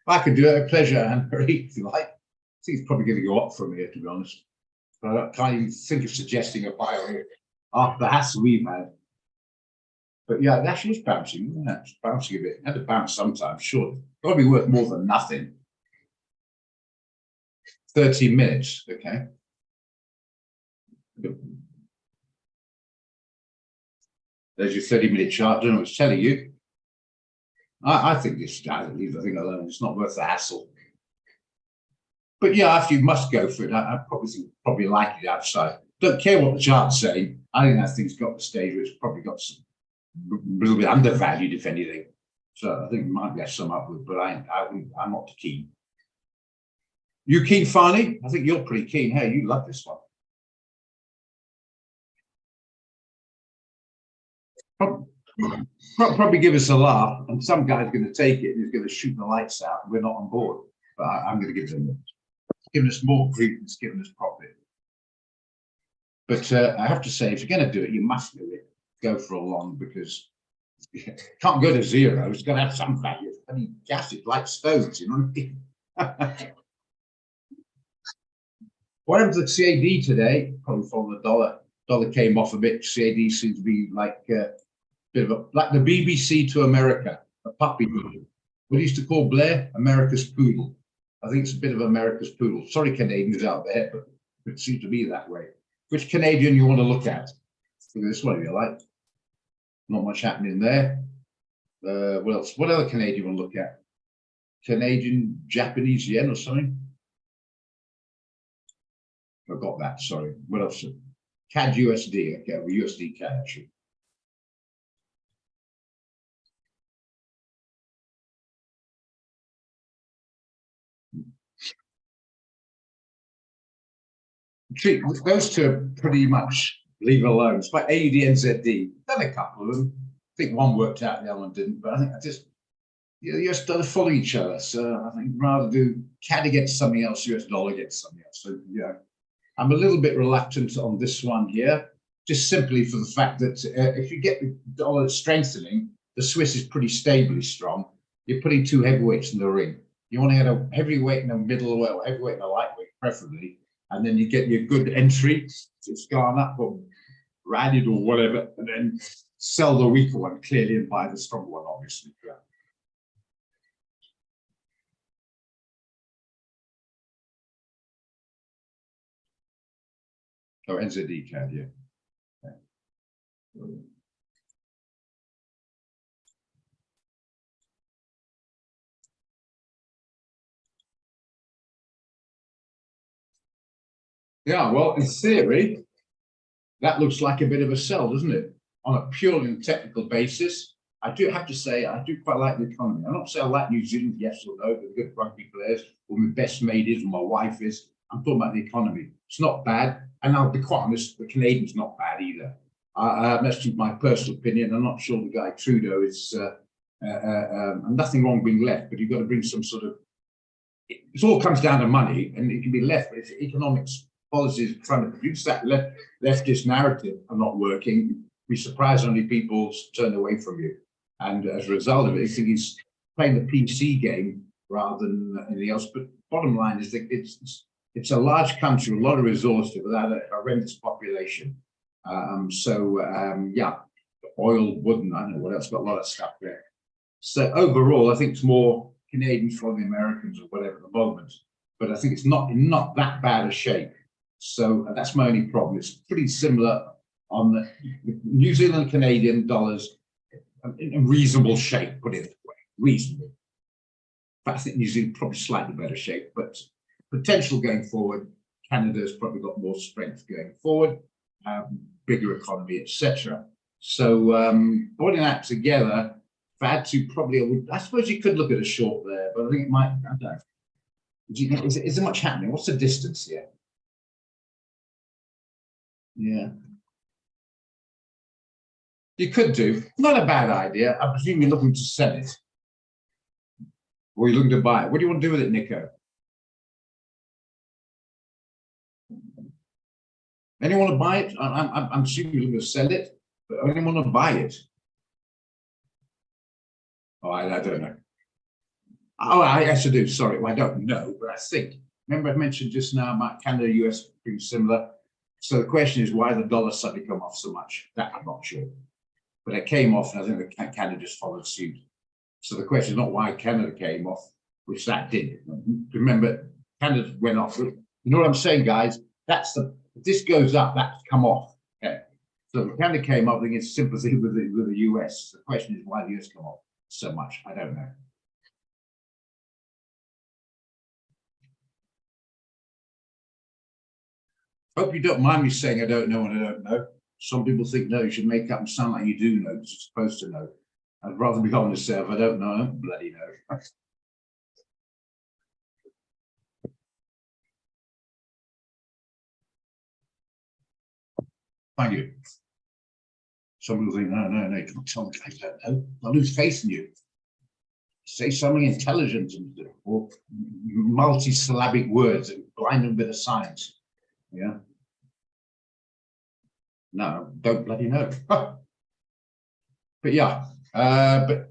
I could do it with pleasure, Anne-Marie, if you like. I think it's probably going to go up from here, to be honest. But I can't even think of suggesting a buy here after the hassle we've had. But yeah, it actually is bouncing. Yeah, it's bouncing a bit. It had to bounce sometimes, sure. It's got to be worth more than nothing. 30 minutes, okay. There's your 30-minute chart. I don't know what's telling you. I think this, leave the thing alone. It's not worth the hassle. But yeah, after you must go for it, I probably like it outside. Don't care what the chart's saying. I think that thing's got the stage where it's probably got some a little bit undervalued, if anything. So I think it might get some upward, but I'm not keen. You keen, Farney? I think you're pretty keen. Hey, you love this one. Probably give us a laugh, and some guy's going to take it and he's going to shoot the lights out, and we're not on board. But I'm going to give them, giving us more credence, giving us profit. But I have to say, if you're going to do it, you must do it. Go for a long, because you can't go to zero. It's got to have some value. I mean, gas it like stones, you know what I mean? What happened to the CAD today? Probably from the dollar. Dollar came off a bit. CAD seems to be like a bit of a, like the BBC to America, a puppy poodle. What he used to call Blair, America's poodle. I think it's a bit of America's poodle. Sorry, Canadians out there, but it seems to be that way. Which Canadian you want to look at? Look at this one if you like. Not much happening there. What else? What other Canadian you want to look at? Canadian, Japanese yen or something? I got that, sorry. What else? CAD USD, okay, or USD CAD actually. Treat those two are pretty much leave it alone. It's like AUD NZD. Done a couple of them. I think one worked out, the other one didn't. But I think I just US dollar follow each other. So I think rather do CAD against something else, US dollar against something else. So yeah, I'm a little bit reluctant on this one here, just simply for the fact that if you get the dollar strengthening, the Swiss is pretty stably strong. You're putting two heavyweights in the ring. You want to get a heavyweight and a middleweight, or heavyweight and a lightweight, preferably. And then you get your good entry, it's gone up or rallied or whatever, and then sell the weaker one clearly and buy the stronger one, obviously. Yeah. Oh, NZD CAD, yeah. Yeah, well, in theory, that looks like a bit of a sell, doesn't it? On a purely technical basis, I do have to say I do quite like the economy. I'm not saying I like New Zealand, yes or no, they're good rugby players, or my best mate is, or my wife is. I'm talking about the economy. It's not bad, and I'll be quite honest, the Canadian's not bad either. That's just my personal opinion. I'm not sure the guy Trudeau is nothing wrong being left, but you've got to bring some sort of. It all comes down to money, and it can be left, but it's economics. Policies trying to produce that leftist narrative are not working. Be surprised how many people turn away from you, and as a result of it, I think he's playing the PC game rather than anything else. But bottom line is that it's a large country with a lot of resources without a horrendous population. Yeah, oil, wooden, I don't know what else, got a lot of stuff there. So overall, I think it's more Canadians for the Americans or whatever at the moment. But I think it's not in not that bad a shape. So that's my only problem. It's pretty similar on the New Zealand Canadian dollars in reasonable shape, put it that way, reasonable. But I think New Zealand probably slightly better shape, but potential going forward, Canada's probably got more strength going forward, bigger economy, etc. So putting that together, if I had to probably, I suppose you could look at a short there, but I think it might, I don't know. Is there much happening? What's the distance here? Yeah. You could do. Not a bad idea. I presume you're looking to sell it. Or you're looking to buy it. What do you want to do with it, Nico? Anyone want to buy it? I'm assuming you're looking to sell it, but anyone want to buy it? Oh, I don't know. Oh, I actually do. Sorry, well, I don't know, but I think. Remember I mentioned just now about Canada, US being similar. So the question is why the dollar suddenly come off so much? That I'm not sure. But it came off, and I think that Canada just followed suit. So the question is not why Canada came off, which that did. Remember, Canada went off. You know what I'm saying, guys? That's the. If this goes up, that's come off. Okay. So Canada came off, I think it's sympathy with the US. The question is why the US come off so much. I don't know. Hope you don't mind me saying I don't know and I don't know. Some people think, no, you should make up and sound like you do know because you're supposed to know. I'd rather be honest there. If I don't know, I don't bloody know. Thank you. Some people think, no, you can't tell me I don't know. I lose faith in you. Say something intelligent or multi-syllabic words and blind them with a science. Yeah. No, don't bloody know. But yeah, but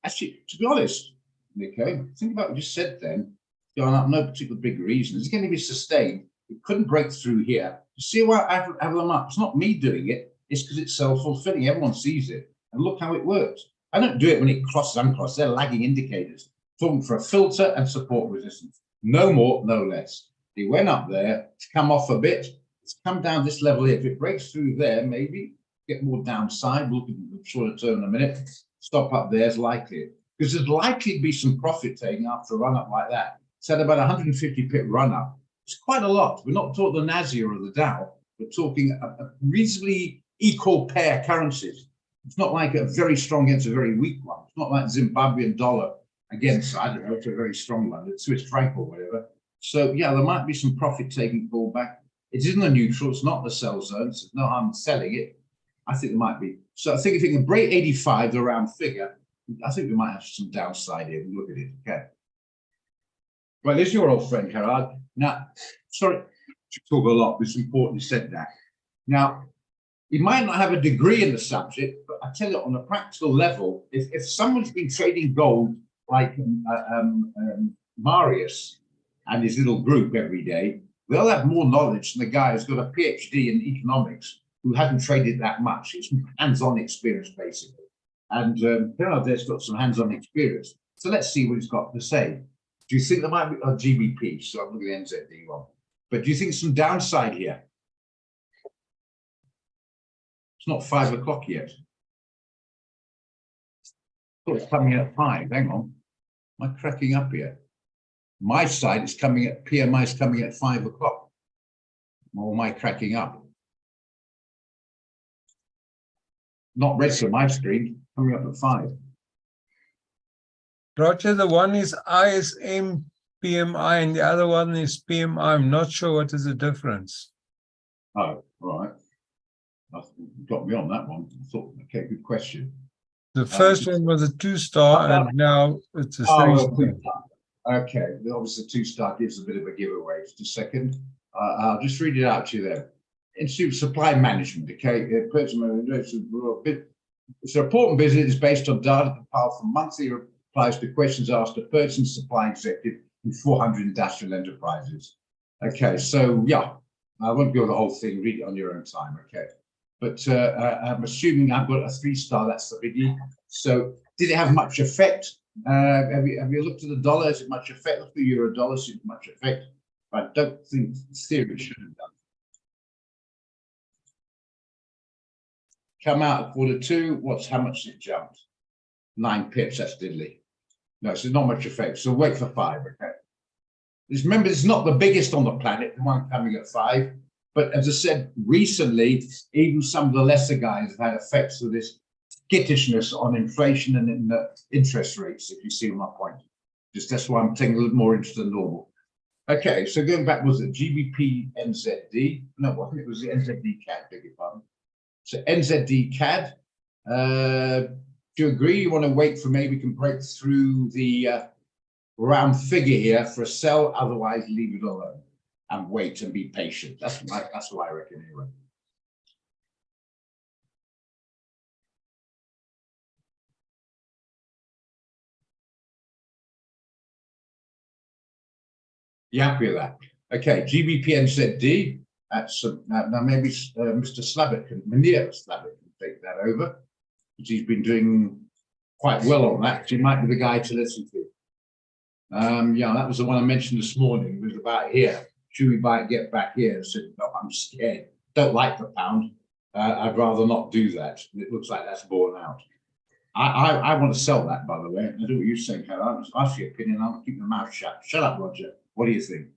actually, to be honest, Nico, think about what you just said then. Going up, no particular big reason. It's going to be sustained. It couldn't break through here. You see why I have them up? It's not me doing it. It's because it's self-fulfilling. Everyone sees it. And look how it works. I don't do it when it crosses uncrosses. They're lagging indicators. Talking for a filter and support resistance. No more, no less. It went up there. It's come off a bit. It's come down this level here. If it breaks through there, maybe get more downside. We'll look at the shorter term in a minute. Stop up there is likely. Because there's likely to be some profit taking after a run up like that. It's had about 150 pip run up. It's quite a lot. We're not talking the Nasdaq or the Dow. We're talking a reasonably equal pair currencies. It's not like a very strong against a very weak one. It's not like Zimbabwean dollar against, I don't know, it's a very strong one, it's Swiss franc or whatever. So yeah, there might be some profit-taking pullback. It isn't a neutral, it's not the sell zone, so no harm in selling it. I think there might be. So I think if it can break 85, the round figure, I think we might have some downside here. Look at it, okay. Well, there's your old friend, Gerard. Now, sorry to talk a lot, but it's important you said that. Now, you might not have a degree in the subject, but I tell you, on a practical level, if someone's been trading gold like Marius and his little group every day, they'll have more knowledge than the guy who's got a PhD in economics who hasn't traded that much. It's hands-on experience, basically. And Gerard there's got some hands-on experience. So let's see what he's got to say. Do you think there might be a GBP? So I'm looking at the NZD one. But do you think some downside here? It's not 5 o'clock yet. Oh, it's coming at 5. Hang on. Am I cracking up here? My side is coming at, PMI is coming at 5 o'clock. Or am I cracking up? Not red on my screen, coming up at 5. Roger, the one is ISM PMI and the other one is PMI. I'm not sure what is the difference. Oh, all right. You got me on that one. I thought, okay, good question. The first one was a 2-star and now it's a 3-star. Okay, obviously 2-star gives a bit of a giveaway. Just a second. I'll just read it out to you there. Institute Supply Management, okay? It's an important business. It's based on data compiled from monthly replies to questions asked to purchasing supply executive in 400 industrial enterprises. Okay, so yeah, I won't go the whole thing, read it on your own time, okay? But I'm assuming I've got a 3-star, that's the biggie. So did it have much effect? Have you looked at the dollar? Is it much effect? Look at the euro dollar, is it much effect? I don't think theory should have done. Come out at Q2, how much did it jump? 9 pips, that's diddly. No, so not much effect. So wait for 5, okay? Just remember, it's not the biggest on the planet, the one coming at 5. But as I said, recently, even some of the lesser guys have had effects of this skittishness on inflation and in the interest rates, if you see my point. Just that's why I'm taking a little more interest than normal. Okay, so going back, was it GBP NZD? No, I think it was the NZD CAD, beg your pardon. So NZD CAD, do you agree? You want to wait for maybe we can break through the round figure here for a sell, otherwise leave it alone and wait and be patient. That's what I reckon anyway. You happy with that? Okay, GBP NZD. That's now maybe Mr. Slavic and Munir Slavic can take that over, because he's been doing quite well on that. He might be the guy to listen to. Yeah, that was the one I mentioned this morning. It was about here. Should we buy it, get back here? I said, no, I'm scared. Don't like the pound. I'd rather not do that. It looks like that's borne out. I want to sell that, by the way. I do what you say, Carol. I'll just ask your opinion. I'll keep my mouth shut. Shut up, Roger. What do you think?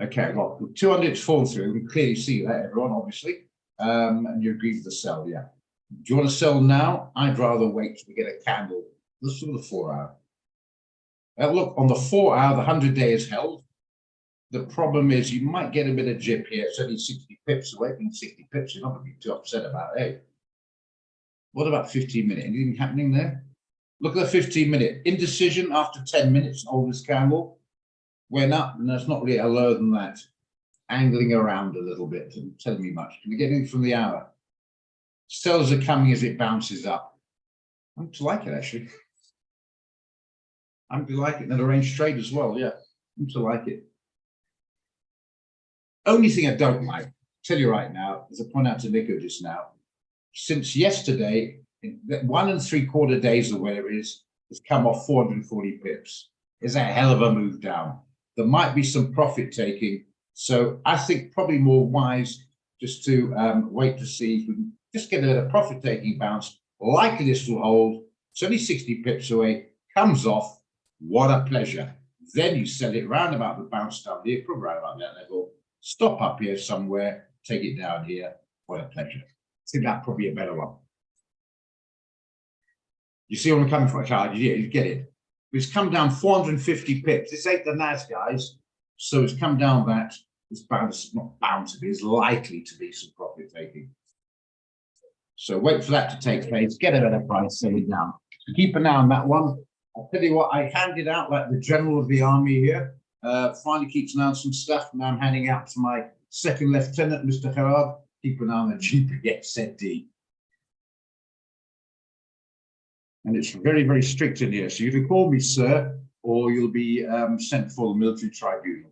Okay, well, 200's fallen through. We can clearly see that, everyone, obviously. And you agree with the sell, yeah. Do you want to sell now? I'd rather wait till we get a candle. Let's look at the 4-hour. Look, on the 4-hour, the 100-day is held. The problem is you might get a bit of jip here. It's only 60 pips away. From 60 pips, you're not going to be too upset about it. Hey, what about 15-minute? Anything happening there? Look at the 15-minute. Indecision after 10 minutes, oldest candle. Went up, and that's not really a lower than that. Angling around a little bit. Doesn't tell me much. Can we get anything from the hour? Sells are coming as it bounces up. I'm to like it, actually. I'm to like it. And a range trade as well, yeah. I'm to like it. Only thing I don't like, tell you right now, as I point out to Nico just now, since yesterday, 1 3/4 days or whatever it is, it's come off 440 pips. It's a hell of a move down. There might be some profit taking. So I think probably more wise just to wait to see if we can just get a bit of profit taking bounce. Likely this will hold. It's only 60 pips away. Comes off. What a pleasure. Then you sell it round about the bounce down here, from around about that level, stop up here somewhere, take it down here. What a pleasure. I think that's probably a better one. You see where I'm coming from, Charlie? You get it. It's come down 450 pips. This ain't the NAS, guys. So it's come down that. It's bound, not bound to be, it's likely to be some profit taking. So wait for that to take place, get a better price, sell it down. So keep an eye on that one. I'll tell you what, I handed out like the general of the army here. Finally keeps an eye on some stuff. Now I'm handing out to my second lieutenant, Mr. Gerard. Keep an eye on the GPS ZD. And it's very, very strict in here. So you can call me sir, or you'll be sent for the military tribunal.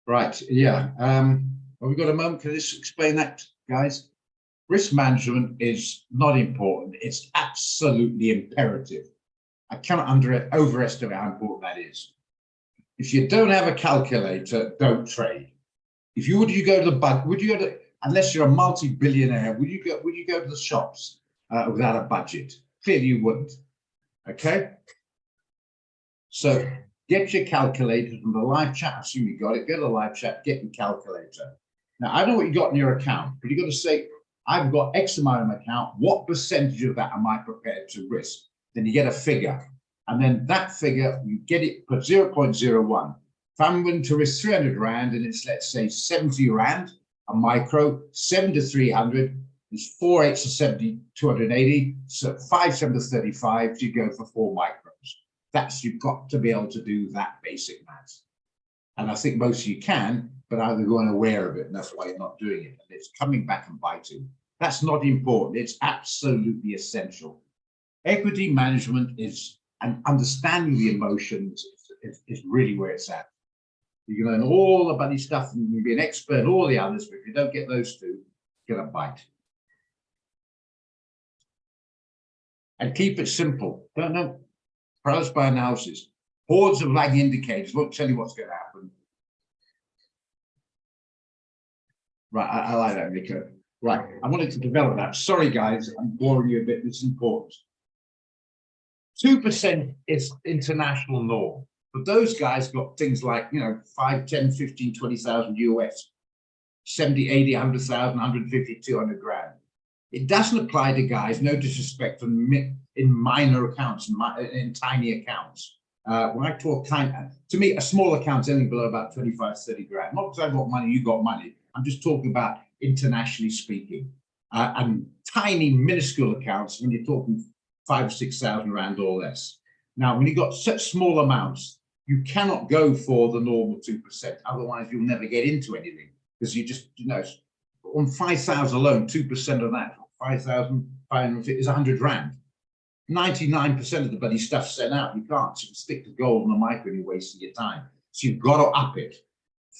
Right, yeah. Have we got a moment? Can I just explain that, guys? Risk management is not important. It's absolutely imperative. I cannot overestimate how important that is. If you don't have a calculator, don't trade. If you would go to the budget, would you go to, unless you're a multi-billionaire, would you go to the shops without a budget? Clearly you wouldn't. Okay. So get your calculator from the live chat. I assume you got it. Go to the live chat, get your calculator. Now, I know what you got in your account, but you've got to say, I've got X amount in my account. What percentage of that am I prepared to risk? Then you get a figure. And then that figure, you get it, put 0.01. If I'm willing to risk 300 Rand and it's, let's say, 70 Rand, a micro, 7 to 300 is 4 8 to 70, 280. So 5 7 to 35, you go for 4 micros. That's, you've got to be able to do that basic maths. And I think most of you can, but either you're unaware of it, and that's why you're not doing it. And it's coming back and biting. That's not important. It's absolutely essential. Equity management is, and understanding the emotions is really where it's at. You can learn all the bloody stuff and you can be an expert in all the others, but if you don't get those two, you're going to bite. And keep it simple. Don't know. Paralysis by analysis. Hordes of lagging indicators won't tell you what's going to happen. Right, I like that, Nico. Right, I wanted to develop that. Sorry, guys, I'm boring you a bit. This is important. 2% is international norm. But those guys got things like, 5, 10, 15, 20,000 US, 70, 80, 100,000, 150, 200 grand. It doesn't apply to guys, no disrespect, in minor accounts, in tiny accounts. When I talk tiny, to me, a small account's anything below about 25, 30 grand. Not because I've got money, you got money. I'm just talking about internationally speaking. And tiny, minuscule accounts, when you're talking 5 or 6,000 Rand or less. Now, when you've got such small amounts, you cannot go for the normal 2%. Otherwise, you'll never get into anything because you just, on 5,000 alone, 2% of that, 5,550 is 100 Rand. 99% of the bloody stuff sent out. You can't. So you can stick to gold on a micro and you're wasting your time. So you've got to up it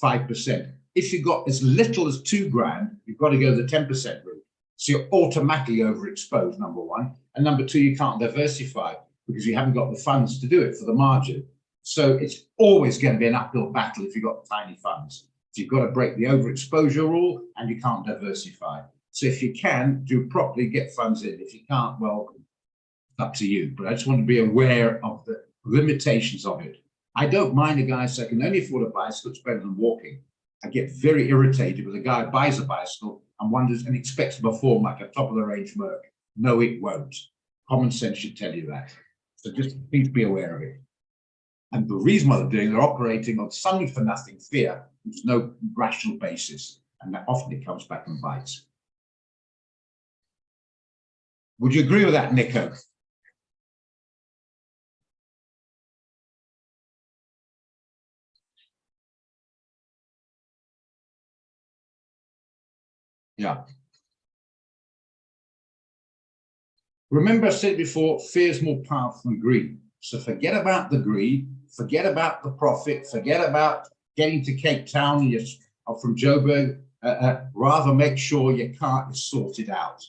5%. If you've got as little as 2 grand, you've got to go the 10% route. So you're automatically overexposed, number one. And number two, you can't diversify because you haven't got the funds to do it for the margin. So it's always going to be an uphill battle if you've got tiny funds. So you've got to break the overexposure rule and you can't diversify. So if you can, do properly, get funds in. If you can't, well, it's up to you. But I just want to be aware of the limitations of it. I don't mind a guy saying I can only afford a bicycle, it's better than walking. I get very irritated with a guy who buys a bicycle and wonders and expects to perform like a top of the range Merc. No, it won't. Common sense should tell you that. So just please be aware of it. And the reason why they're operating on something for nothing fear, there's no rational basis. And that often it comes back and bites. Would you agree with that, Nico? Yeah. Remember I said before, fear is more powerful than greed. So forget about the greed, forget about the profit, forget about getting to Cape Town or from Joburg. Rather make sure your car is sorted out.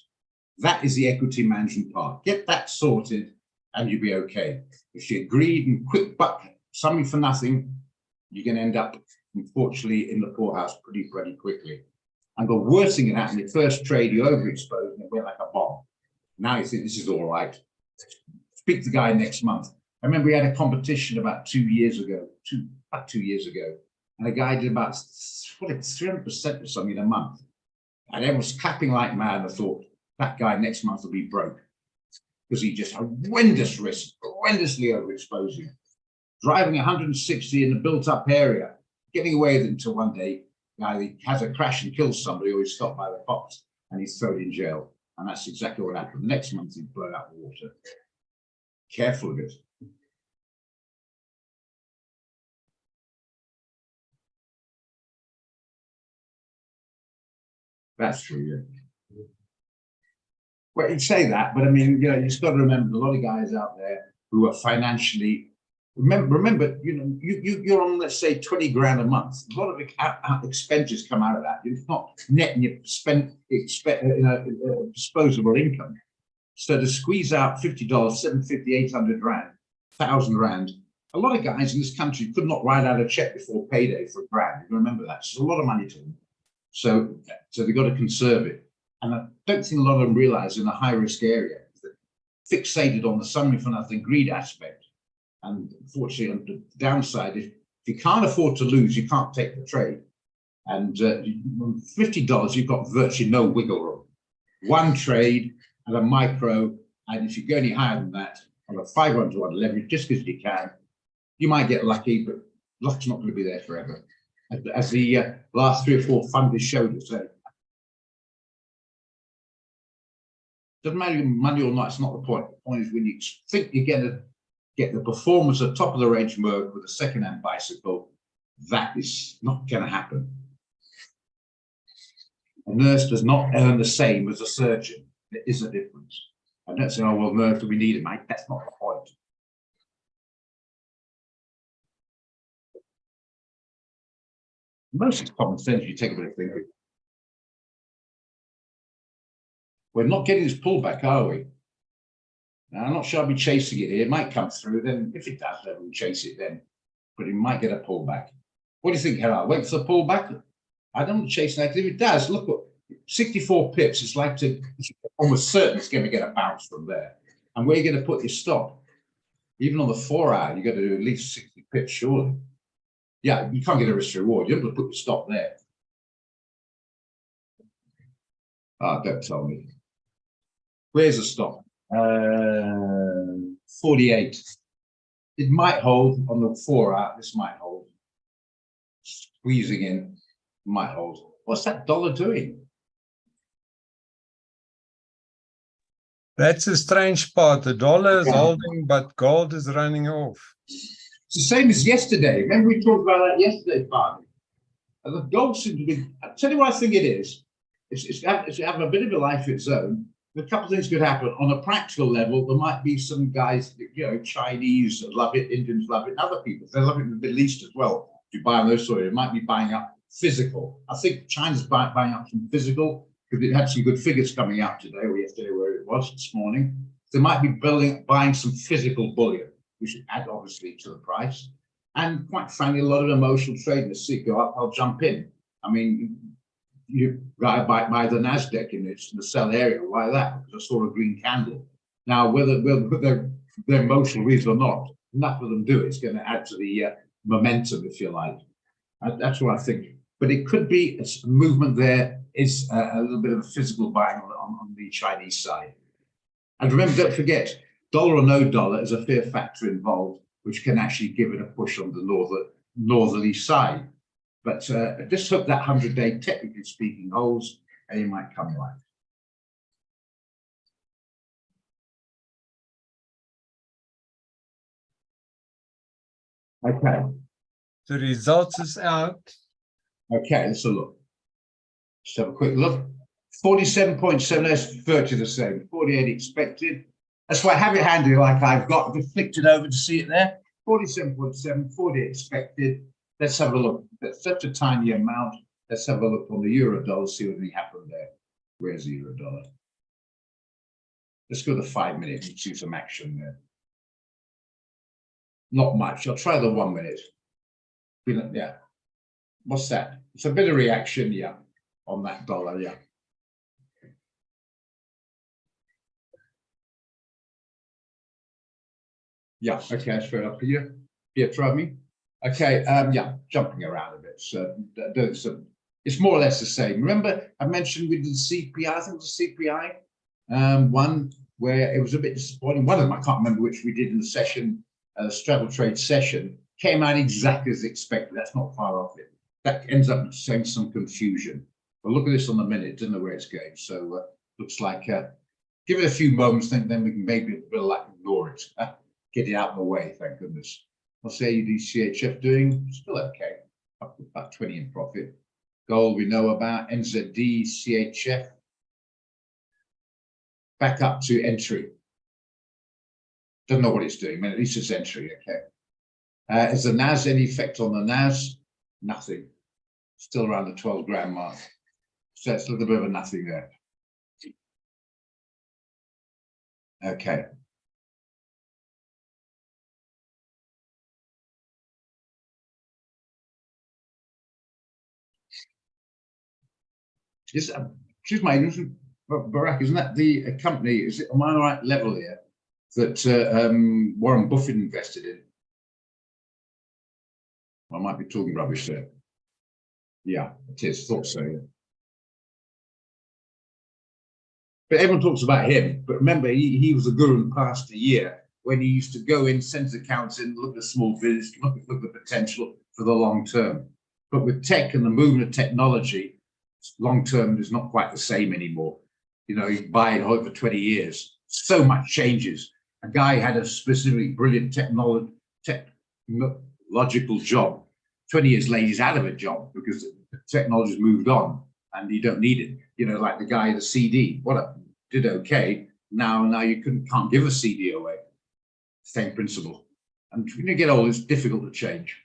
That is the equity management part. Get that sorted and you'll be okay. If you're greed and quick buck, something for nothing, you're going to end up, unfortunately, in the poorhouse pretty quickly. And the worst thing that happened, the first trade, you overexposed and it went like a bomb. Now you think this is all right. Speak to the guy next month. I remember we had a competition about 2 years ago, about 2 years ago, and a guy did about 300% or something in a month. And everyone was clapping like mad. I thought, that guy next month will be broke. Because he just horrendous risk, horrendously overexposing. Driving 160 in a built-up area, getting away with it until one day, he has a crash and kills somebody, or he's stopped by the cops and he's thrown in jail. And that's exactly what happened. The next month, he'd blown out the water. Careful of it. That's true, yeah. Well, you say that, but I mean, you know, you've got to remember a lot of guys out there who are financially. Remember, you know, you're on, let's say, 20 grand a month. A lot of expenses come out of that. It's not net and you disposable income. So to squeeze out $50, $750, 800 rand, 1,000 rand, a lot of guys in this country could not write out a check before payday for £1,000. You remember that? So it's a lot of money to them. So they've got to conserve it. And I don't think a lot of them realize in a high risk area, fixated on the something for nothing greed aspect. And unfortunately, on the downside, if you can't afford to lose, you can't take the trade. And $50, you've got virtually no wiggle room. One trade at a micro, and if you go any higher than that, on a 500 to 1 leverage, just because you can, you might get lucky, but luck's not going to be there forever. As the last 3 or 4 funders showed us. Doesn't matter money or not, it's not the point. The point is when you think you're going to get the performance at top of the range mode with a second-hand bicycle, that is not going to happen. A nurse does not earn the same as a surgeon. There is a difference. And don't say, oh, well, nurse, we need it, mate. That's not the point. Most is common sense, you take a bit of thinking. We're not getting this pullback, are we? Now, I'm not sure I'll be chasing it here. It might come through, then if it does, then we'll chase it then. But it might get a pullback. What do you think, Gerard? Wait for the pullback? I don't chase that. If it does, look what 64 pips. It's like it's almost certain it's going to get a bounce from there. And where are you going to put your stop? Even on the 4 hour, you've got to do at least 60 pips, surely. Yeah, you can't get a risk reward. You're able to put your stop there. Ah, don't tell me. Where's the stop? 48. It might hold on the 4 hour. This might hold. Squeezing in might hold. What's that dollar doing? That's a strange part. The dollar is holding, but gold is running off. It's the same as yesterday. Remember we talked about that yesterday, Barney? And the gold seems to be. I'll tell you what I think it is. It's having a bit of a life of its own. A couple of things could happen. On a practical level, there might be some guys, you know, Chinese love it, Indians love it, and other people. They love it in the Middle East as well. If you buy on those sort of, it might be buying up physical. I think China's buying up some physical because it had some good figures coming out today or yesterday, where it was this morning. They might be buying some physical bullion, which should add obviously to the price. And quite frankly, a lot of emotional traders see go up, I'll jump in. I mean, you buy the Nasdaq in the sell area. Why that? Because I saw a green candle. Now, whether they're emotional reason or not, enough of them do it. It's going to add to the momentum, if you like. That's what I think. But it could be a movement there is a little bit of a physical buying on the Chinese side. And remember, don't forget, dollar or no dollar is a fear factor involved, which can actually give it a push on the northerly side. But I just hope that 100-day, technically speaking, holds, and it might come right. Okay. The results is out. Okay, let's have a look. Just have a quick look. 47.7, that's virtually the same. 48 expected. That's why I have it handy like I've got. I've just flicked it over to see it there. 47.7, 48 expected. Let's have a look. That's such a tiny amount. Let's have a look on the euro dollar, see what happened there. Where's the euro dollar? Let's go to 5 minutes and see some action there. Not much. I'll try the 1 minute. Yeah. What's that? It's a bit of reaction, yeah. on that dollar. Yeah. Yeah. Okay. That's fair enough. Yeah, try me. Okay. Yeah, jumping around a bit. So it's more or less the same. Remember, I mentioned we did CPI. I think it was CPI. One where it was a bit disappointing. One of them, I can't remember which we did in the session, straddle trade session, came out exactly as expected. That's not far off it. That ends up saying some confusion. But look at this on the minute, don't know where it's going. So looks like give it a few moments, then we can maybe a bit of like ignore it, get it out of the way. Thank goodness. What's AUD CHF doing? Still okay, up to about 20 in profit. Gold we know about. NZD CHF back up to entry. Don't know what it's doing, but at least it's entry. Okay. Is the NAS any effect on the NAS? Nothing. Still around the 12 grand mark. So it's a little bit of a nothing there. Okay. Excuse me, Barack, isn't that the company? Is it, am I on the right level here? That Warren Buffett invested in? I might be talking rubbish there. Yeah, it is. Thought so. Yeah. But everyone talks about him. But remember, he was a guru in the past year when he used to go in, send his accounts in, look at small business, look at the potential for the long term. But with tech and the movement of technology, long term is not quite the same anymore. You know, you buy it over 20 years. So much changes. A guy had a specifically brilliant technological job. 20 years later, he's out of a job because the technology's moved on and you don't need it. You know, like the guy, the CD, did okay. Now you can't give a CD away. Same principle. And when you get old, it's difficult to change.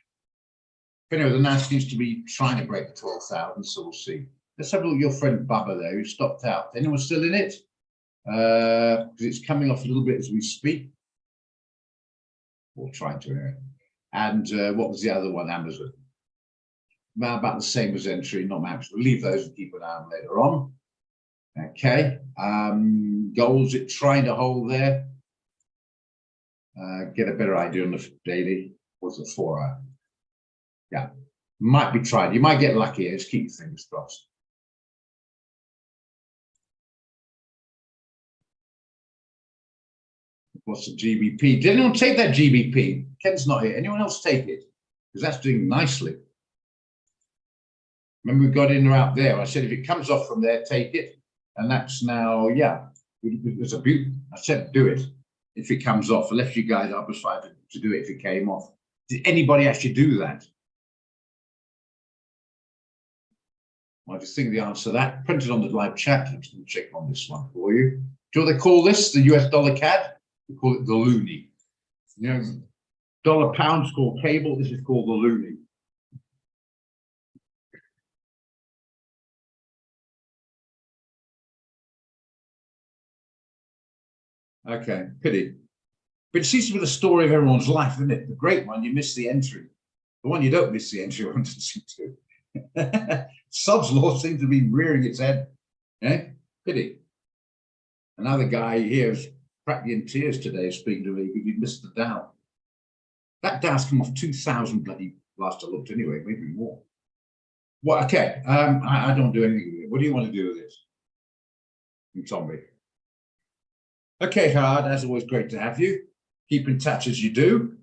But anyway, the NAS seems to be trying to break the 12,000, so we'll see. Let's have a look at your friend Bubba there, who stopped out. Anyone still in it? Because it's coming off a little bit as we speak. Or trying to. And what was the other one? Amazon. About the same as entry, not much. We'll leave those and keep an eye on later on. Okay. Goals it trying to hold there. Get a better idea on the daily. What's the 4 hour? Yeah. Might be tried. You might get lucky. Just keep your fingers crossed. What's the GBP? Did anyone take that GBP? Ken's not here. Anyone else take it? Because that's doing nicely. Remember, we got in or out there. I said, if it comes off from there, take it. And that's now, yeah, it was a beauty. I said, do it if it comes off. I left you guys up as far to do it if it came off. Did anybody actually do that? Well, I just think the answer to that, printed on the live chat. I'm just going to check on this one for you. Do you know what they call this? The US dollar CAD? They call it the loonie. You know, dollar pound's called cable. This is called the loonie. Okay, pity. But it seems to be the story of everyone's life, isn't it? The great one, you miss the entry. The one you don't miss the entry, one doesn't seem to. Sod's Law seems to be rearing its head. Eh? Pity. Another guy here is practically in tears today speaking to me because he missed the Dow. That Dow's come off 2,000 bloody last I looked anyway, maybe more. Well, okay. I don't do anything with it. What do you want to do with this? You tell me. Okay, Gerard, as always, great to have you. Keep in touch as you do.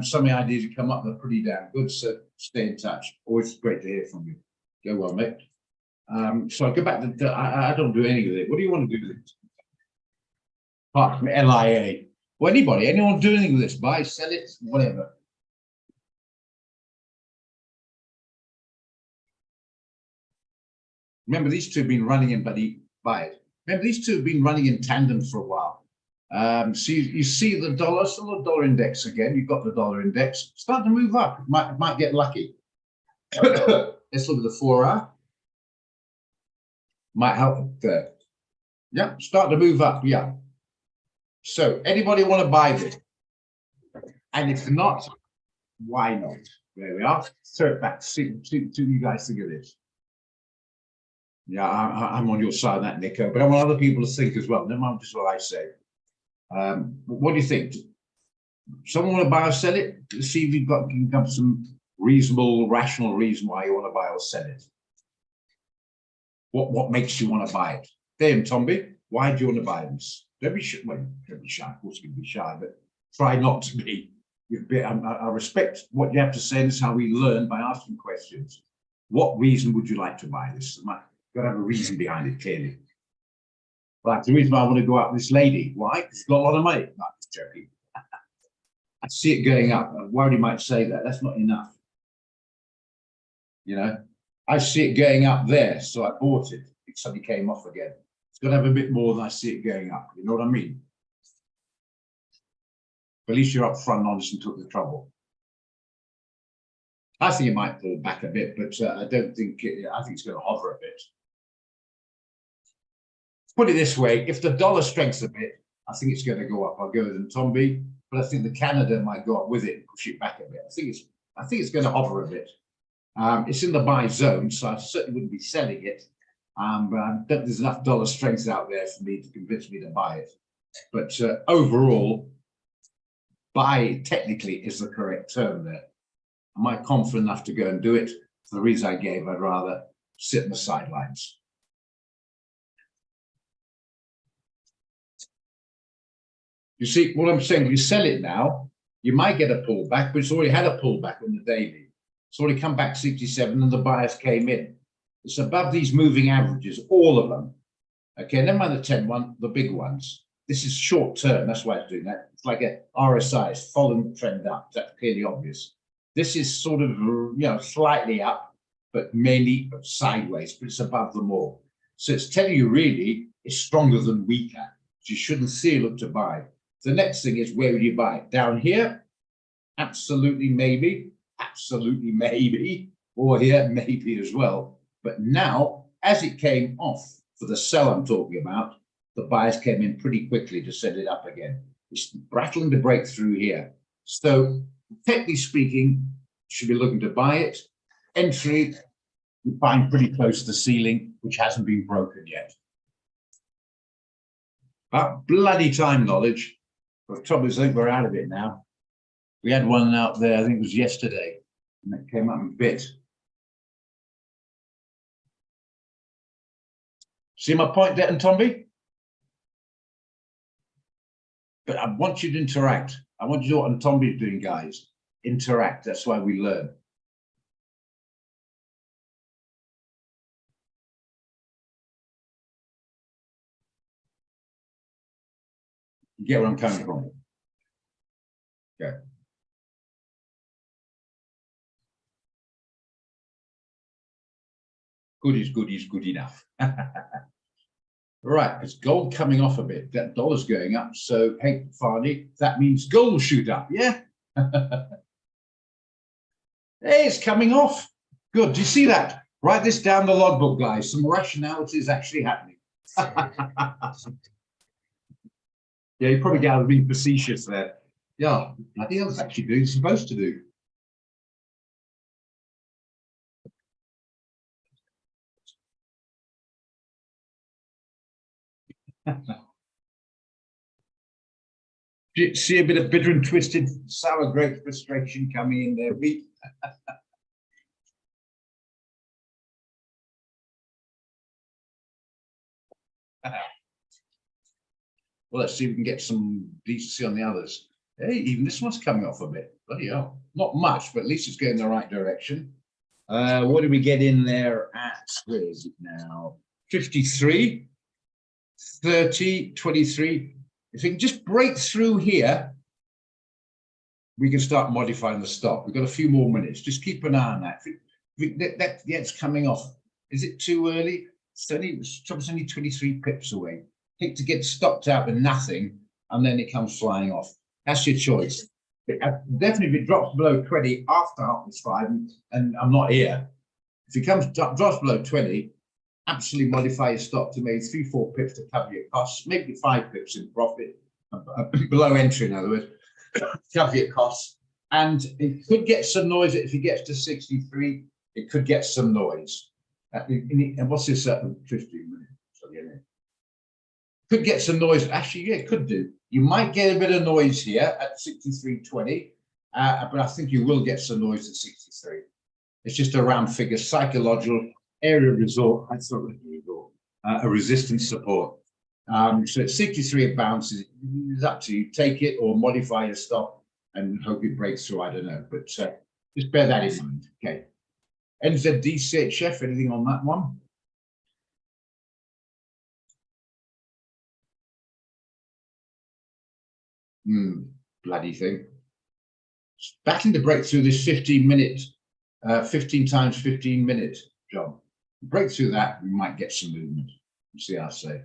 Some of the ideas that come up are pretty damn good, so stay in touch. Always great to hear from you. Go well, mate. So I'll go back to, I don't do any of it. What do you want to do with it? Apart from LIA. Well, anyone do anything with this? Buy, sell it, whatever. Remember, these two have been running in, buy it. Remember, these two have been running in tandem for a while. So you see the dollar, still the dollar index again. You've got the dollar index. Start to move up. Might get lucky. Let's look at the 4 hour. Might help there. Yeah, start to move up. Yeah. So anybody want to buy this? And if not, why not? There we are. Throw it back. See you guys think of this. Yeah, I'm on your side of that, Nico, but I want other people to think as well. Never mind just what I say. What do you think? Someone want to buy or sell it? See if you've got, can come to some reasonable, rational reason why you want to buy or sell it. What makes you want to buy it? Damn, Tomby, why do you want to buy this? Don't be shy. Well, don't be shy. Of course, you can be shy, but try not to be. I respect what you have to say. And this is how we learn, by asking questions. What reason would you like to buy this? You've got to have a reason behind it, clearly. Like the reason why I want to go out with this lady. Why? Because she's got a lot of money. No, I'm just joking. I see it going up. I'm worried you might say that. That's not enough. You know, I see it going up there, so I bought it. It suddenly came off again. It's got to have a bit more than I see it going up. You know what I mean? But at least you're upfront and honest and took the trouble. I think it might pull back a bit, but I don't think I think it's going to hover a bit. Put it this way: if the dollar strengthens a bit, I think it's going to go up. I'll go with them, Tomby, but I think the Canada might go up with it and push it back a bit. I think it's going to hover a bit. It's in the buy zone, so I certainly wouldn't be selling it. But I don't think there's enough dollar strength out there for me to convince me to buy it. But overall, buy technically is the correct term there. Am I confident enough to go and do it? For the reason I gave, I'd rather sit on the sidelines. You see, what I'm saying, if you sell it now, you might get a pullback, but it's already had a pullback on the daily. It's already come back 67 and the buyers came in. It's above these moving averages, all of them. Okay, never mind the 10-1, the big ones. This is short term, that's why it's doing that. It's like a RSI, it's following the trend up. That's clearly obvious. This is sort of, slightly up, but mainly sideways, but it's above them all. So it's telling you really it's stronger than weaker. So you shouldn't see look to buy. The next thing is, where would you buy? Down here? Absolutely maybe, or here maybe as well. But now, as it came off for the sell I'm talking about, the buyers came in pretty quickly to set it up again. It's rattling to break through here. So technically speaking, should be looking to buy it. Entry, we find pretty close to the ceiling, which hasn't been broken yet. But bloody time knowledge. The trouble is, I think we're out of it now. We had one out there, I think it was yesterday, and it came up a bit. See my point, Det and Tomby? But I want you to interact. I want you to do what Tomby is doing, guys. Interact. That's why we learn. You get where I'm coming from? Okay. Good is good enough. Right, it's gold coming off a bit. That dollar's going up. So, hey, Farney, that means gold will shoot up, yeah? Hey, it's coming off. Good. Do you see that? Write this down the logbook, guys. Some rationality is actually happening. Yeah, you probably got to be facetious there. Yeah, bloody hell, it's actually doing what it's supposed to do. See a bit of bitter and twisted sour grape frustration coming in there, Pete. Well, let's see if we can get some decency on the others. Hey, even this one's coming off a bit. Bloody hell. Not much, but at least it's going in the right direction. What did we get in there at? Where is it now? 53, 30, 23. If we can just break through here, we can start modifying the stop. We've got a few more minutes. Just keep an eye on that. Yeah, it's coming off. Is it too early? It's only 23 pips away. Hate to get stopped out with nothing, and then it comes flying off. That's your choice. Definitely, if it drops below 20 after 5:30, and I'm not here. If it drops below 20, absolutely modify your stop to maybe 3-4 pips to cover your costs, maybe 5 pips in profit, below entry, in other words, cover your costs. And it could get some noise if it gets to 63. It could get some noise. And what's this at 15 minutes? So, yeah. Could get some noise. Actually, yeah, it could do. You might get a bit of noise here at 63.20, but I think you will get some noise at 63. It's just a round figure, psychological area resort. I thought a resistance support. So at 63 it bounces. It's up to you. Take it or modify your stop and hope it breaks through. I don't know, but just bear that in mind. Okay. NZD CHF, anything on that one? Bloody thing. Battling to break through this 15 times 15 minute job. Break through that, we might get some movement. See how I say.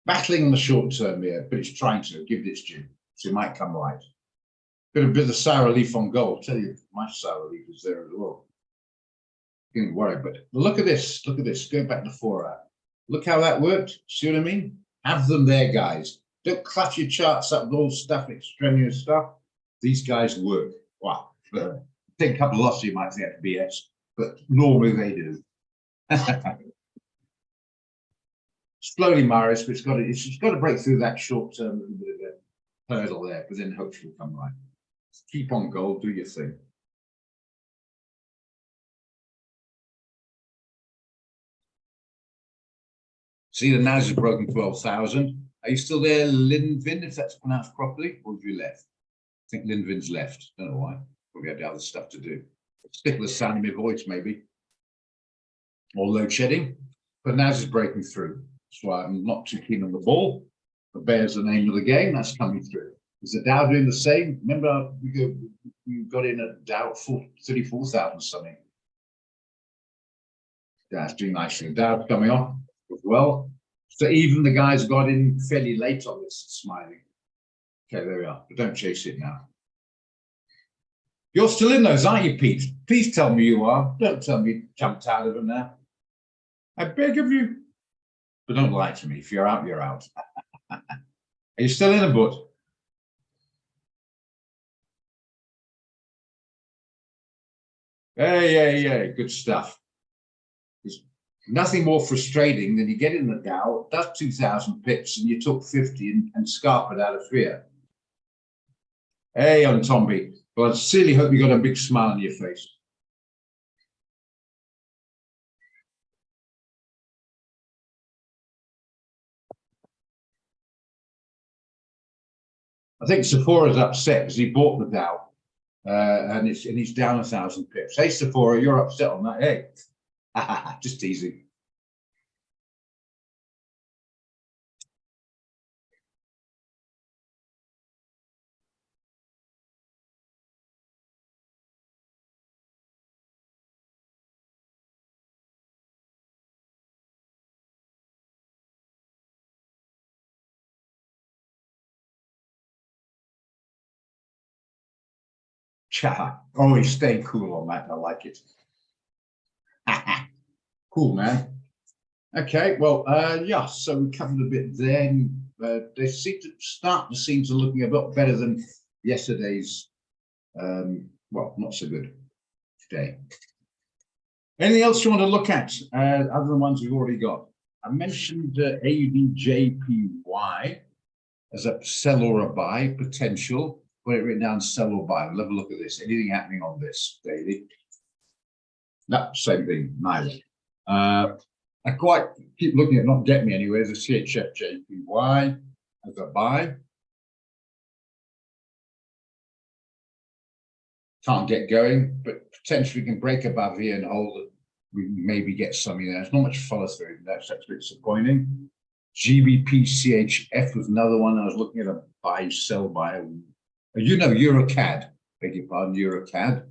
Battling on the short term here, but it's trying to give it its due. So it might come right. Got a bit of the sour leaf on gold. Tell you, my sour leaf is there as well. Don't worry, but look at this. Look at this. Go back to 4 hour. Look how that worked. See what I mean? Have them there, guys. Don't clutch your charts up with all stuff, extraneous stuff. These guys work. Wow. Take a couple of losses, you might think that's BS, but normally they do. Slowly, Marius, but it's got to break through that short term little bit of a hurdle there, but then hopefully it'll come right. Keep on gold, do your thing. See, the NAS has broken 12,000. Are you still there, Linvin, if that's pronounced properly, or have you left? I think Linvin's left. Don't know why. Probably had other stuff to do. Stick with the sound of my voice, maybe. Or load shedding. But NAS is breaking through. That's why I'm not too keen on the ball. The bear's the name of the game. That's coming through. Is the Dow doing the same? Remember, we got in at Dow 34,000 something. That's doing nicely. Dow's coming off as well. So even the guys got in fairly late on this, smiling. Okay, there we are. But don't chase it now. You're still in those, aren't you, Pete? Please tell me you are. Don't tell me you jumped out of them now. I beg of you. But don't lie to me. If you're out, you're out. Are you still in a boat? Yeah. Good stuff. There's nothing more frustrating than you get in the Dow, does 2,000 pips, and you took 50 and scarp it out of fear. Hey, on Tomby. Well, I sincerely hope you got a big smile on your face. I think Sephora's upset because he bought the Dow and he's down 1,000 pips. Hey, Sephora, you're upset on that. Hey, just teasing. Oh, he's staying cool on that. I like it. Cool, man. Okay, well, yeah, so we covered a bit then. They seem to looking a lot better than yesterday's. Well, not so good today. Anything else you want to look at other than ones we've already got? I mentioned AUDJPY as a sell or a buy potential. Put it written down, sell or buy. We'll have a look at this. Anything happening on this daily? No, same thing, neither. I quite keep looking at not get me anywhere. There's a CHFJPY as a buy. Can't get going, but potentially can break above here and hold it. We maybe get something there. There's not much follow through. That's a bit disappointing. GBP-CHF was another one. I was looking at a buy, sell, buy. You know, Eurocad, beg your pardon, Eurocad.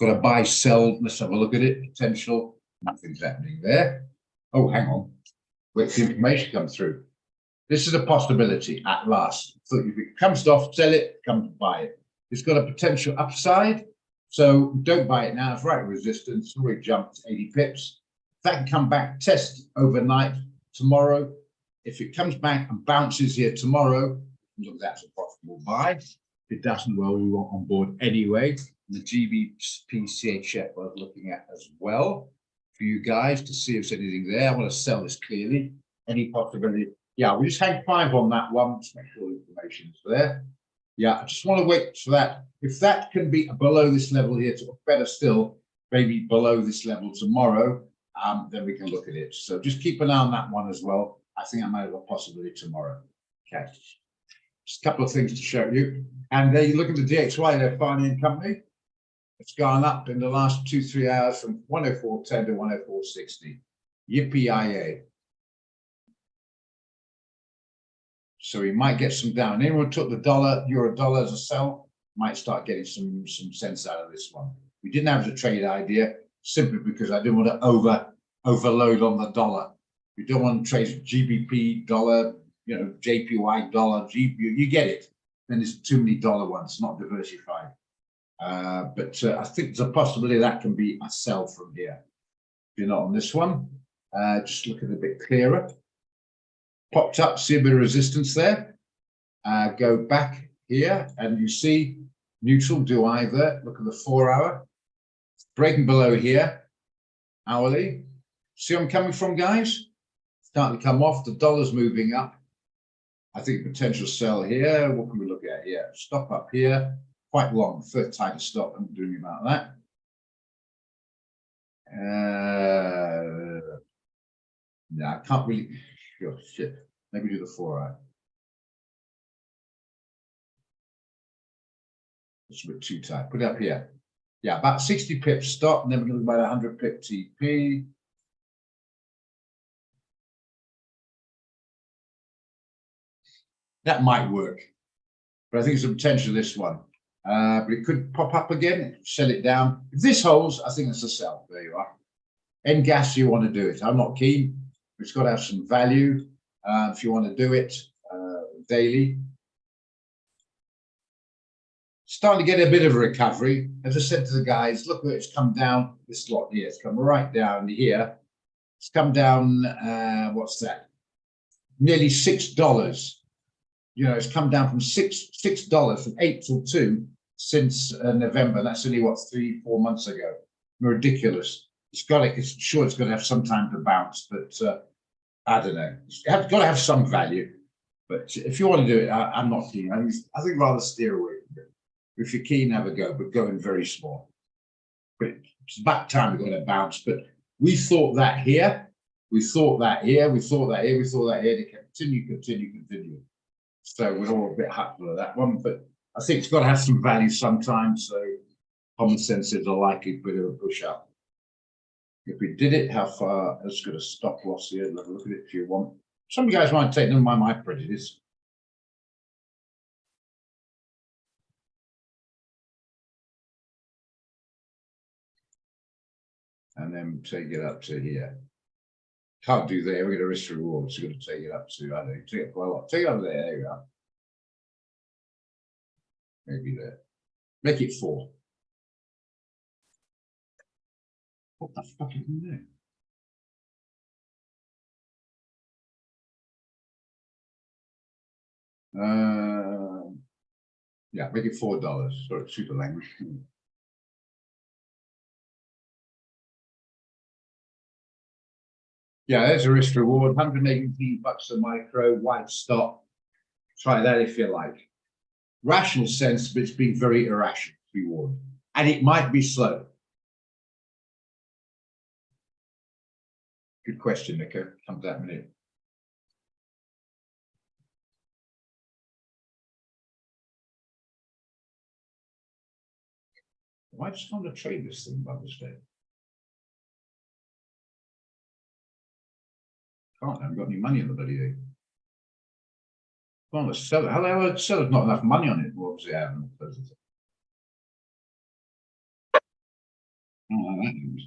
Got a buy, sell. Let's have a look at it. Potential. Nothing's happening there. Oh, hang on. Wait for the information to come through. This is a possibility at last. So if it comes off, sell it, come to buy it. It's got a potential upside. So don't buy it now. It's right at resistance. Already jumped 80 pips. If that can come back, test overnight tomorrow. If it comes back and bounces here tomorrow, look, that's a profitable buy. If it doesn't, well, we want on board anyway. The GBP-CHF I was looking at as well. for you guys to see if there's anything there. I want to sell this clearly. Any possibility? Yeah, we just hang 5 on that one. Just make sure the information is there. Yeah, I just want to wait for that. If that can be below this level here, or better still, maybe below this level tomorrow, then we can look at it. So just keep an eye on that one as well. I think I might have a possibility tomorrow. Okay. Just a couple of things to show you. And there you look at the DXY, their finance company. It's gone up in the last 2-3 hours from 104.10 to 104.60. Yippee-yi-yay. So we might get some down. Anyone took the euro dollar as a sell, might start getting some sense out of this one. We didn't have the trade idea simply because I didn't want to overload on the dollar. We don't want to trade GBP dollar, you know, JPY dollar, GBP. You get it. Then there's too many dollar ones, not diversified. But I think there's a possibility that can be a sell from here. If you're not on this one, just look at it a bit clearer. Popped up, see a bit of resistance there. Go back here and you see neutral, do either. Look at the 4-hour. Breaking below here, hourly. See where I'm coming from, guys? Starting to come off, the dollar's moving up. I think potential sell here. What can we look at here? Stop up here, quite long. First time to stop, I'm doing about that. No, I can't really. Oh, shit. Maybe do the 4-hour. It's a bit too tight. Put it up here. Yeah, about 60 pips stop, and then we're going to look about 100 pip TP. That might work, but I think there's a potential of this one. But it could pop up again, sell it down. If this holds, I think it's a sell. There you are. End gas, you want to do it. I'm not keen. It's got to have some value. If you want to do it daily. Starting to get a bit of a recovery. As I said to the guys, look where it's come down. This lot here, it's come right down here. It's come down, what's that? Nearly $6. You know, it's come down from $6 from 8 till 2 since November. That's only what, 3-4 months ago. Ridiculous. It's got to, it's sure it's going to have some time to bounce, but I don't know. It's got to have some value. But if you want to do it, I'm not keen. I think rather steer away from it. If you're keen, have a go, but go in very small. But it's about time we're going to bounce. But we thought that here. We thought that here. We thought that here. We thought that here. To continue. So we're all a bit hopeful of that one, but I think it's got to have some value sometimes. So common sense is a likely bit of a push up. If we did it, how far? Let's get a stop loss here. Have a look at it if you want. Some of you guys might take them by my prejudice. And then take it up to here. Can't do there. We're going to risk reward. So we're going to take it up to, I don't know, take it quite a lot. Take it over there. There you are. Maybe there. Make it 4. What the fuck is in there? Yeah, make it $4. Sorry, super language. Yeah, there's a risk reward, 118 bucks a micro, wide stop. Try that if you like. Rational sense, but it's been very irrational reward. And it might be slow. Good question, Nico. Come to that in a minute. I just want to trade this thing by mistake. I haven't got any money on the bloody thing. Well, let's sell it. How the seller's not enough money on it? What was it having? Oh, that means.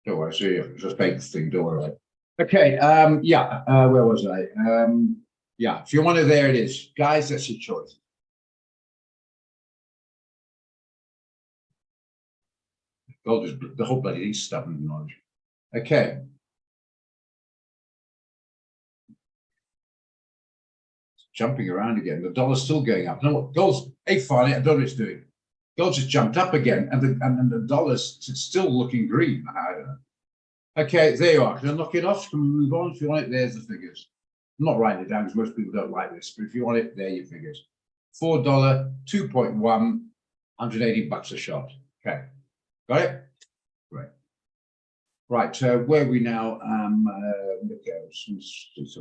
Don't worry, see, it's a fake thing, don't worry. Okay, yeah, where was I? Yeah, if you want it, there it is. Guys, that's your choice. Gold is the whole bloody thing's stubborn knowledge. Okay. It's jumping around again. The dollar's still going up. You know what? Gold's finally, I don't know what it's doing. Gold just jumped up again, and the dollar's still looking green. I don't know. Okay, there you are. Can I knock it off? Can we move on? If you want it, there's the figures. I'm not writing it down because most people don't like this, but if you want it, there are your figures. $4, 2.1, $180 a shot. Okay, got it? Great. Right, where are we now? Okay,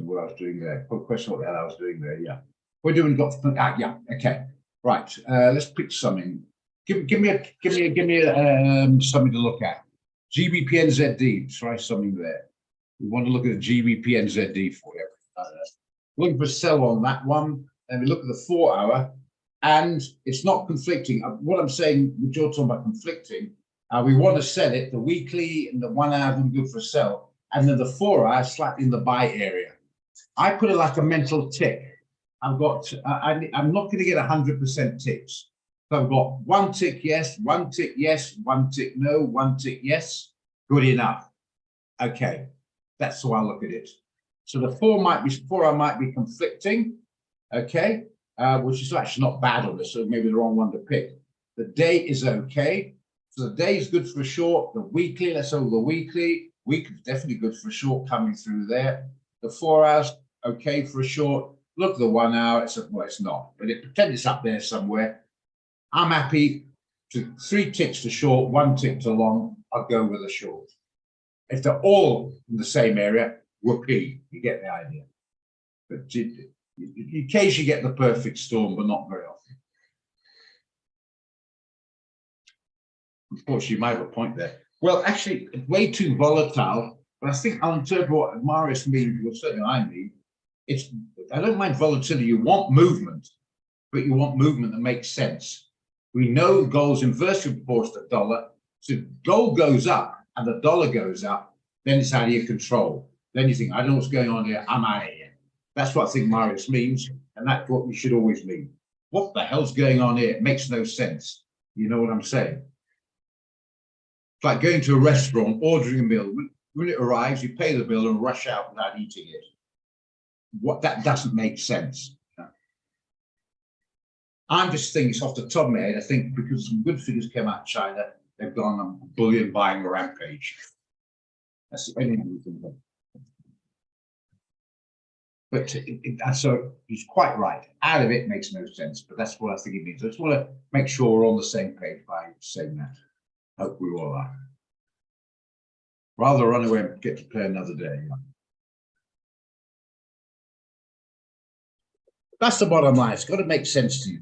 what I was doing there. Question what the hell I was doing there, yeah. We're doing yeah, okay. Right, let's pick something. Give me something to look at. GBP/NZD, try something there. We want to look at the GBP/NZD for you. Looking for a sell on that one, and we look at the 4 hour, and it's not conflicting. What I'm saying, you're talking about conflicting. We want to sell it, the weekly and the 1 hour would be good for a sell, and then the 4 hour slightly in the buy area. I put it like a mental tick. I've got, I'm not going to get 100% ticks. So I've got 1 tick yes, 1 tick yes, 1 tick no, 1 tick yes. Good enough. Okay, that's how I look at it. So the 4 hour might be conflicting, okay, which is actually not bad on this, so maybe the wrong one to pick. The day is okay. So the day is good for a short. The weekly, let's over the weekly. Week is definitely good for a short coming through there. The 4 hours, okay for a short. Look at the 1 hour, well, it's not, but pretend it's up there somewhere. I'm happy to 3 ticks to short, 1 tick to long. I'll go with a short. If they're all in the same area, whoopee, you get the idea. But you occasionally get the perfect storm, but not very often. Unfortunately, you might have a point there. Well, actually, it's way too volatile, but I think I'll interpret what Marius means, well, certainly I mean. I don't mind volatility. You want movement, but you want movement that makes sense. We know gold's inversely proportional to the dollar. So if gold goes up and the dollar goes up, then it's out of your control. Then you think, I don't know what's going on here. I'm out of here. That's what I think Marius means, and that's what we should always mean. What the hell's going on here? It makes no sense. You know what I'm saying? It's like going to a restaurant, ordering a meal. When it arrives, you pay the bill and rush out without eating it. That doesn't make sense. I'm just thinking it's off the top of my head. I think because some good figures came out of China, they've gone on bullion buying rampage. That's the only thing we can do. But so he's quite right. Out of it makes no sense, but that's what I think it means. I just want to make sure we're on the same page by saying that. Hope we all are. Rather run away and get to play another day. That's the bottom line. It's got to make sense to you.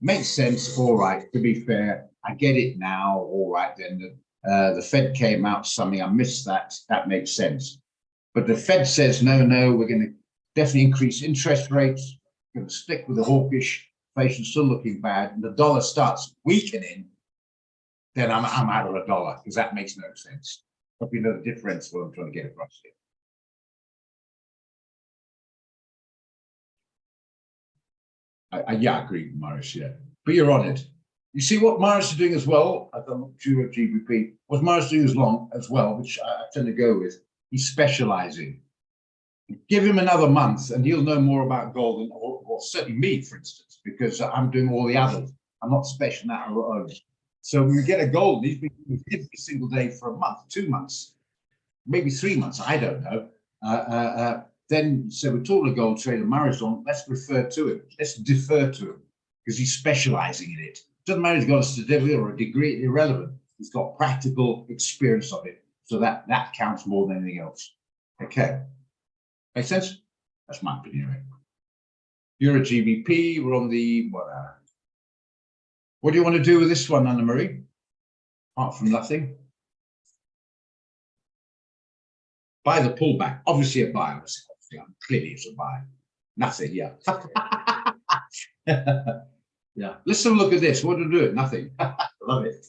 Makes sense, all right, to be fair. I get it now, all right, then the Fed came out something, I missed that, that makes sense. But the Fed says, no, we're going to definitely increase interest rates, we're going to stick with the hawkish, inflation still looking bad, and the dollar starts weakening, then I'm out of a dollar, because that makes no sense. Hope you know the difference what I'm trying to get across here. Yeah, I agree, Marius, yeah. But you're on it. You see what Marius is doing as well, I'm not sure of GBP, what Marius is doing as well, which I tend to go with, he's specializing. Give him another month and he'll know more about gold than, or certainly me, for instance, because I'm doing all the others. I'm not special that alone. So when we get a gold, he's been every single day for a month, 2 months, maybe 3 months, I don't know. Then, so we're talking a gold trader, Marizon, let's refer to him. Let's defer to him because he's specializing in it. Doesn't matter if he's got a certificate or a degree, irrelevant. He's got practical experience of it. So that counts more than anything else. Okay. Make sense? That's my opinion. Right? You're a GBP, we're on the, what do you want to do with this one, Anna Marie? Apart from nothing. Buy the pullback, obviously a buy. Clearly it's a buy. Nothing, yeah. Yeah. Let's have a look at this. What do we do? Nothing. Love it.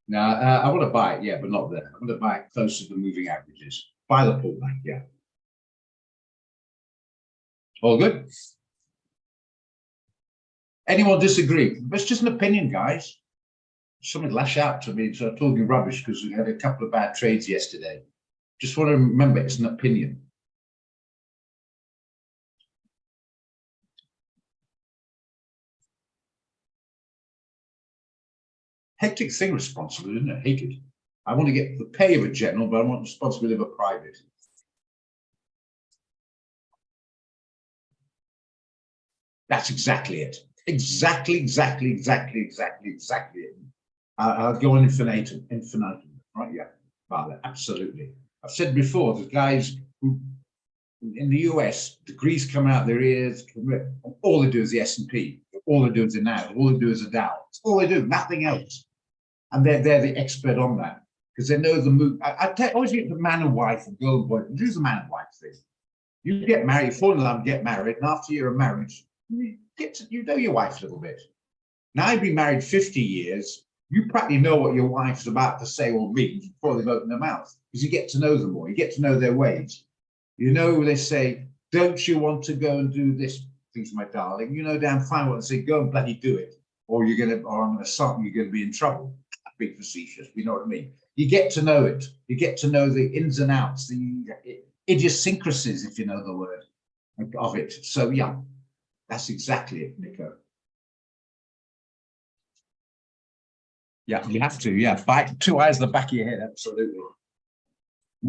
Now I want to buy it, yeah, but not there. I want to buy it closer to the moving averages. Buy the pullback, yeah. All good. Anyone disagree? It's just an opinion, guys. Someone lash out to me, so I'm talking rubbish because we had a couple of bad trades yesterday. Just want to remember it's an opinion. hectic thing, responsibility, isn't it? Hate it. I want to get the pay of a general, but I want the responsibility of a private. That's exactly it. Exactly it. I'll go on infinitum, right? Yeah, Vale, absolutely. I've said before, the guys who in the US, degrees come out their ears, all they do is the S&P, all they do is the NASDAQ, all they do is the Dow. That's all they do, nothing else. And they're the expert on that because they know the move. I always get the man and wife and girl and boy. Do the man and wife thing. You get married, fall in love, get married, and after you're married, you know your wife a little bit. Now I've been married 50 years. You practically know what your wife's about to say or mean before they've opened their mouth because you get to know them more. You get to know their ways. You know, they say, don't you want to go and do this, please, my darling? You know, damn fine what they say, go and bloody do it. Or you're going to, or I'm going to something, you're going to be in trouble. Being facetious, you know what I mean? You get to know it. You get to know the ins and outs, the idiosyncrasies, if you know the word, of it. So, yeah, that's exactly it, Nico. Yeah, you have to, yeah. Bite 2 eyes in the back of your head, absolutely.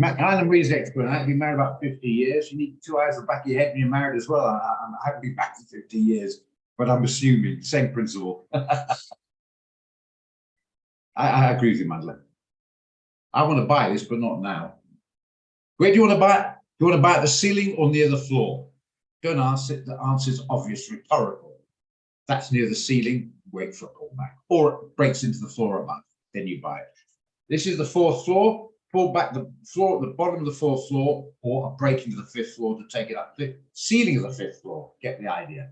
Alan Reed's the expert. I've been married about 50 years. You need 2 eyes in the back of your head when you're married as well. I haven't been back for 50 years, but I'm assuming, same principle. I agree with you, Mandla. I want to buy this, but not now. Where do you want to buy it? Do you want to buy at the ceiling or near the floor? Don't answer it. The answer is obvious, rhetorical. That's near the ceiling, wait for a pullback. Or it breaks into the floor above, then you buy it. This is the 4th floor. Pull back the floor at the bottom of the 4th floor, or a break into the 5th floor to take it up. The ceiling of the 5th floor. Get the idea.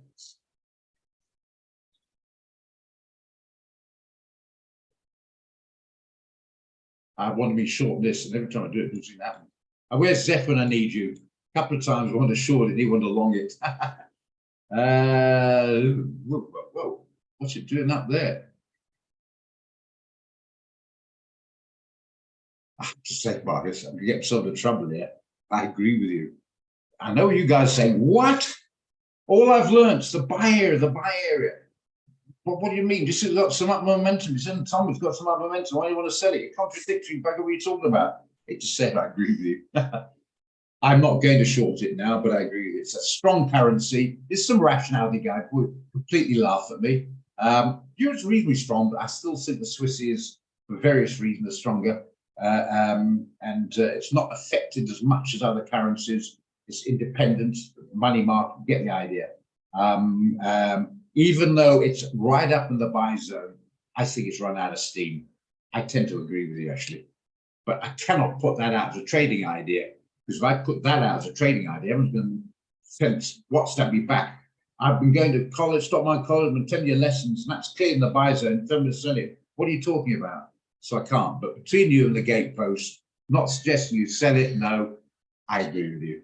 I want to be short this, and every time I do it, doesn't happen. Where's Zeph when I need you? A couple of times I want to short it, he wanted to long it. Whoa, what's it doing up there? I have to say, Marcus, I'm getting some of the trouble here. I agree with you. I know you guys say, what? All I've learned is the buy area. What do you mean? This has got some up momentum. It's in Tom, it's got some up momentum. Why do you want to sell it? You're contradictory. Back what you're talking about. It just said, I agree with you. I'm not going to short it now, but I agree with you. It's a strong currency. There's some rationality, guy would completely laugh at me. Euro's reasonably strong, but I still think the Swiss is, for various reasons, stronger. It's not affected as much as other currencies. It's independent, money market, get the idea. Even though it's right up in the buy zone, I think it's run out of steam. I tend to agree with you, actually. But I cannot put that out as a trading idea, because if I put that out as a trading idea, everyone's going to WhatsApp me back. I've been going to college, Stockmine College, and telling you lessons, and that's clear in the buy zone. Tell me to sell it. What are you talking about? So I can't. But between you and the gatepost, not suggesting you sell it. No, I agree with you.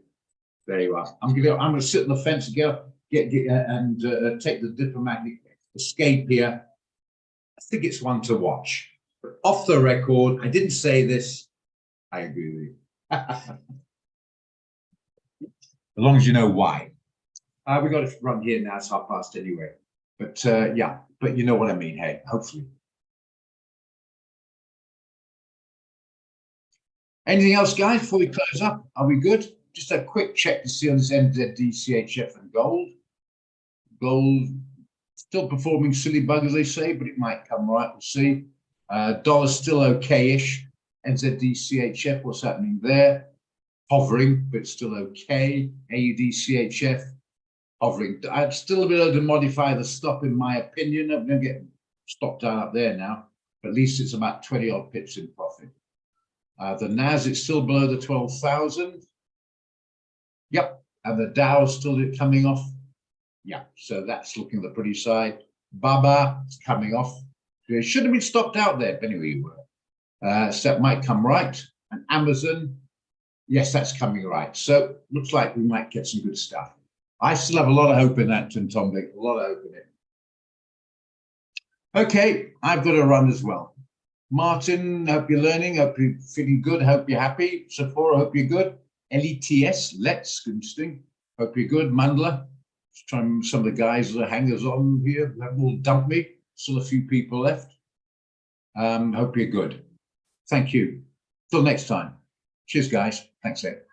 There you are. I'm going to sit on the fence and take the diplomatic escape here. I think it's one to watch. But off the record, I didn't say this. I agree with you. As long as you know why. We got to run here now. It's past anyway. But yeah, but you know what I mean. Hey, hopefully. Anything else, guys, before we close up? Are we good? Just a quick check to see on this NZD, CHF, and gold. Gold still performing silly bug, as they say, but it might come right. We'll see. Dollar's still okay-ish. NZD, CHF, what's happening there? Hovering, but still okay. AUD, CHF, hovering. I'd still be able to modify the stop, in my opinion. I'm going to get stopped down up there now. But at least it's about 20 odd pips in profit. The NAS is still below the 12,000. Yep, and the Dow is still coming off. Yeah, so that's looking the pretty side. Baba is coming off. It should have been stopped out there, but anyway, you were. So that might come right. And Amazon, yes, that's coming right. So looks like we might get some good stuff. I still have a lot of hope in that, Tom Vic, a lot of hope in it. Okay, I've got to run as well. Martin, hope you're learning. Hope you're feeling good. Hope you're happy. Sephora, hope you're good. LETS, let's, interesting. Hope you're good. Mandla, just trying some of the guys that are hangers on here haven't all dumped me. Still a few people left. Hope you're good. Thank you. Till next time. Cheers, guys. Thanks, Ed.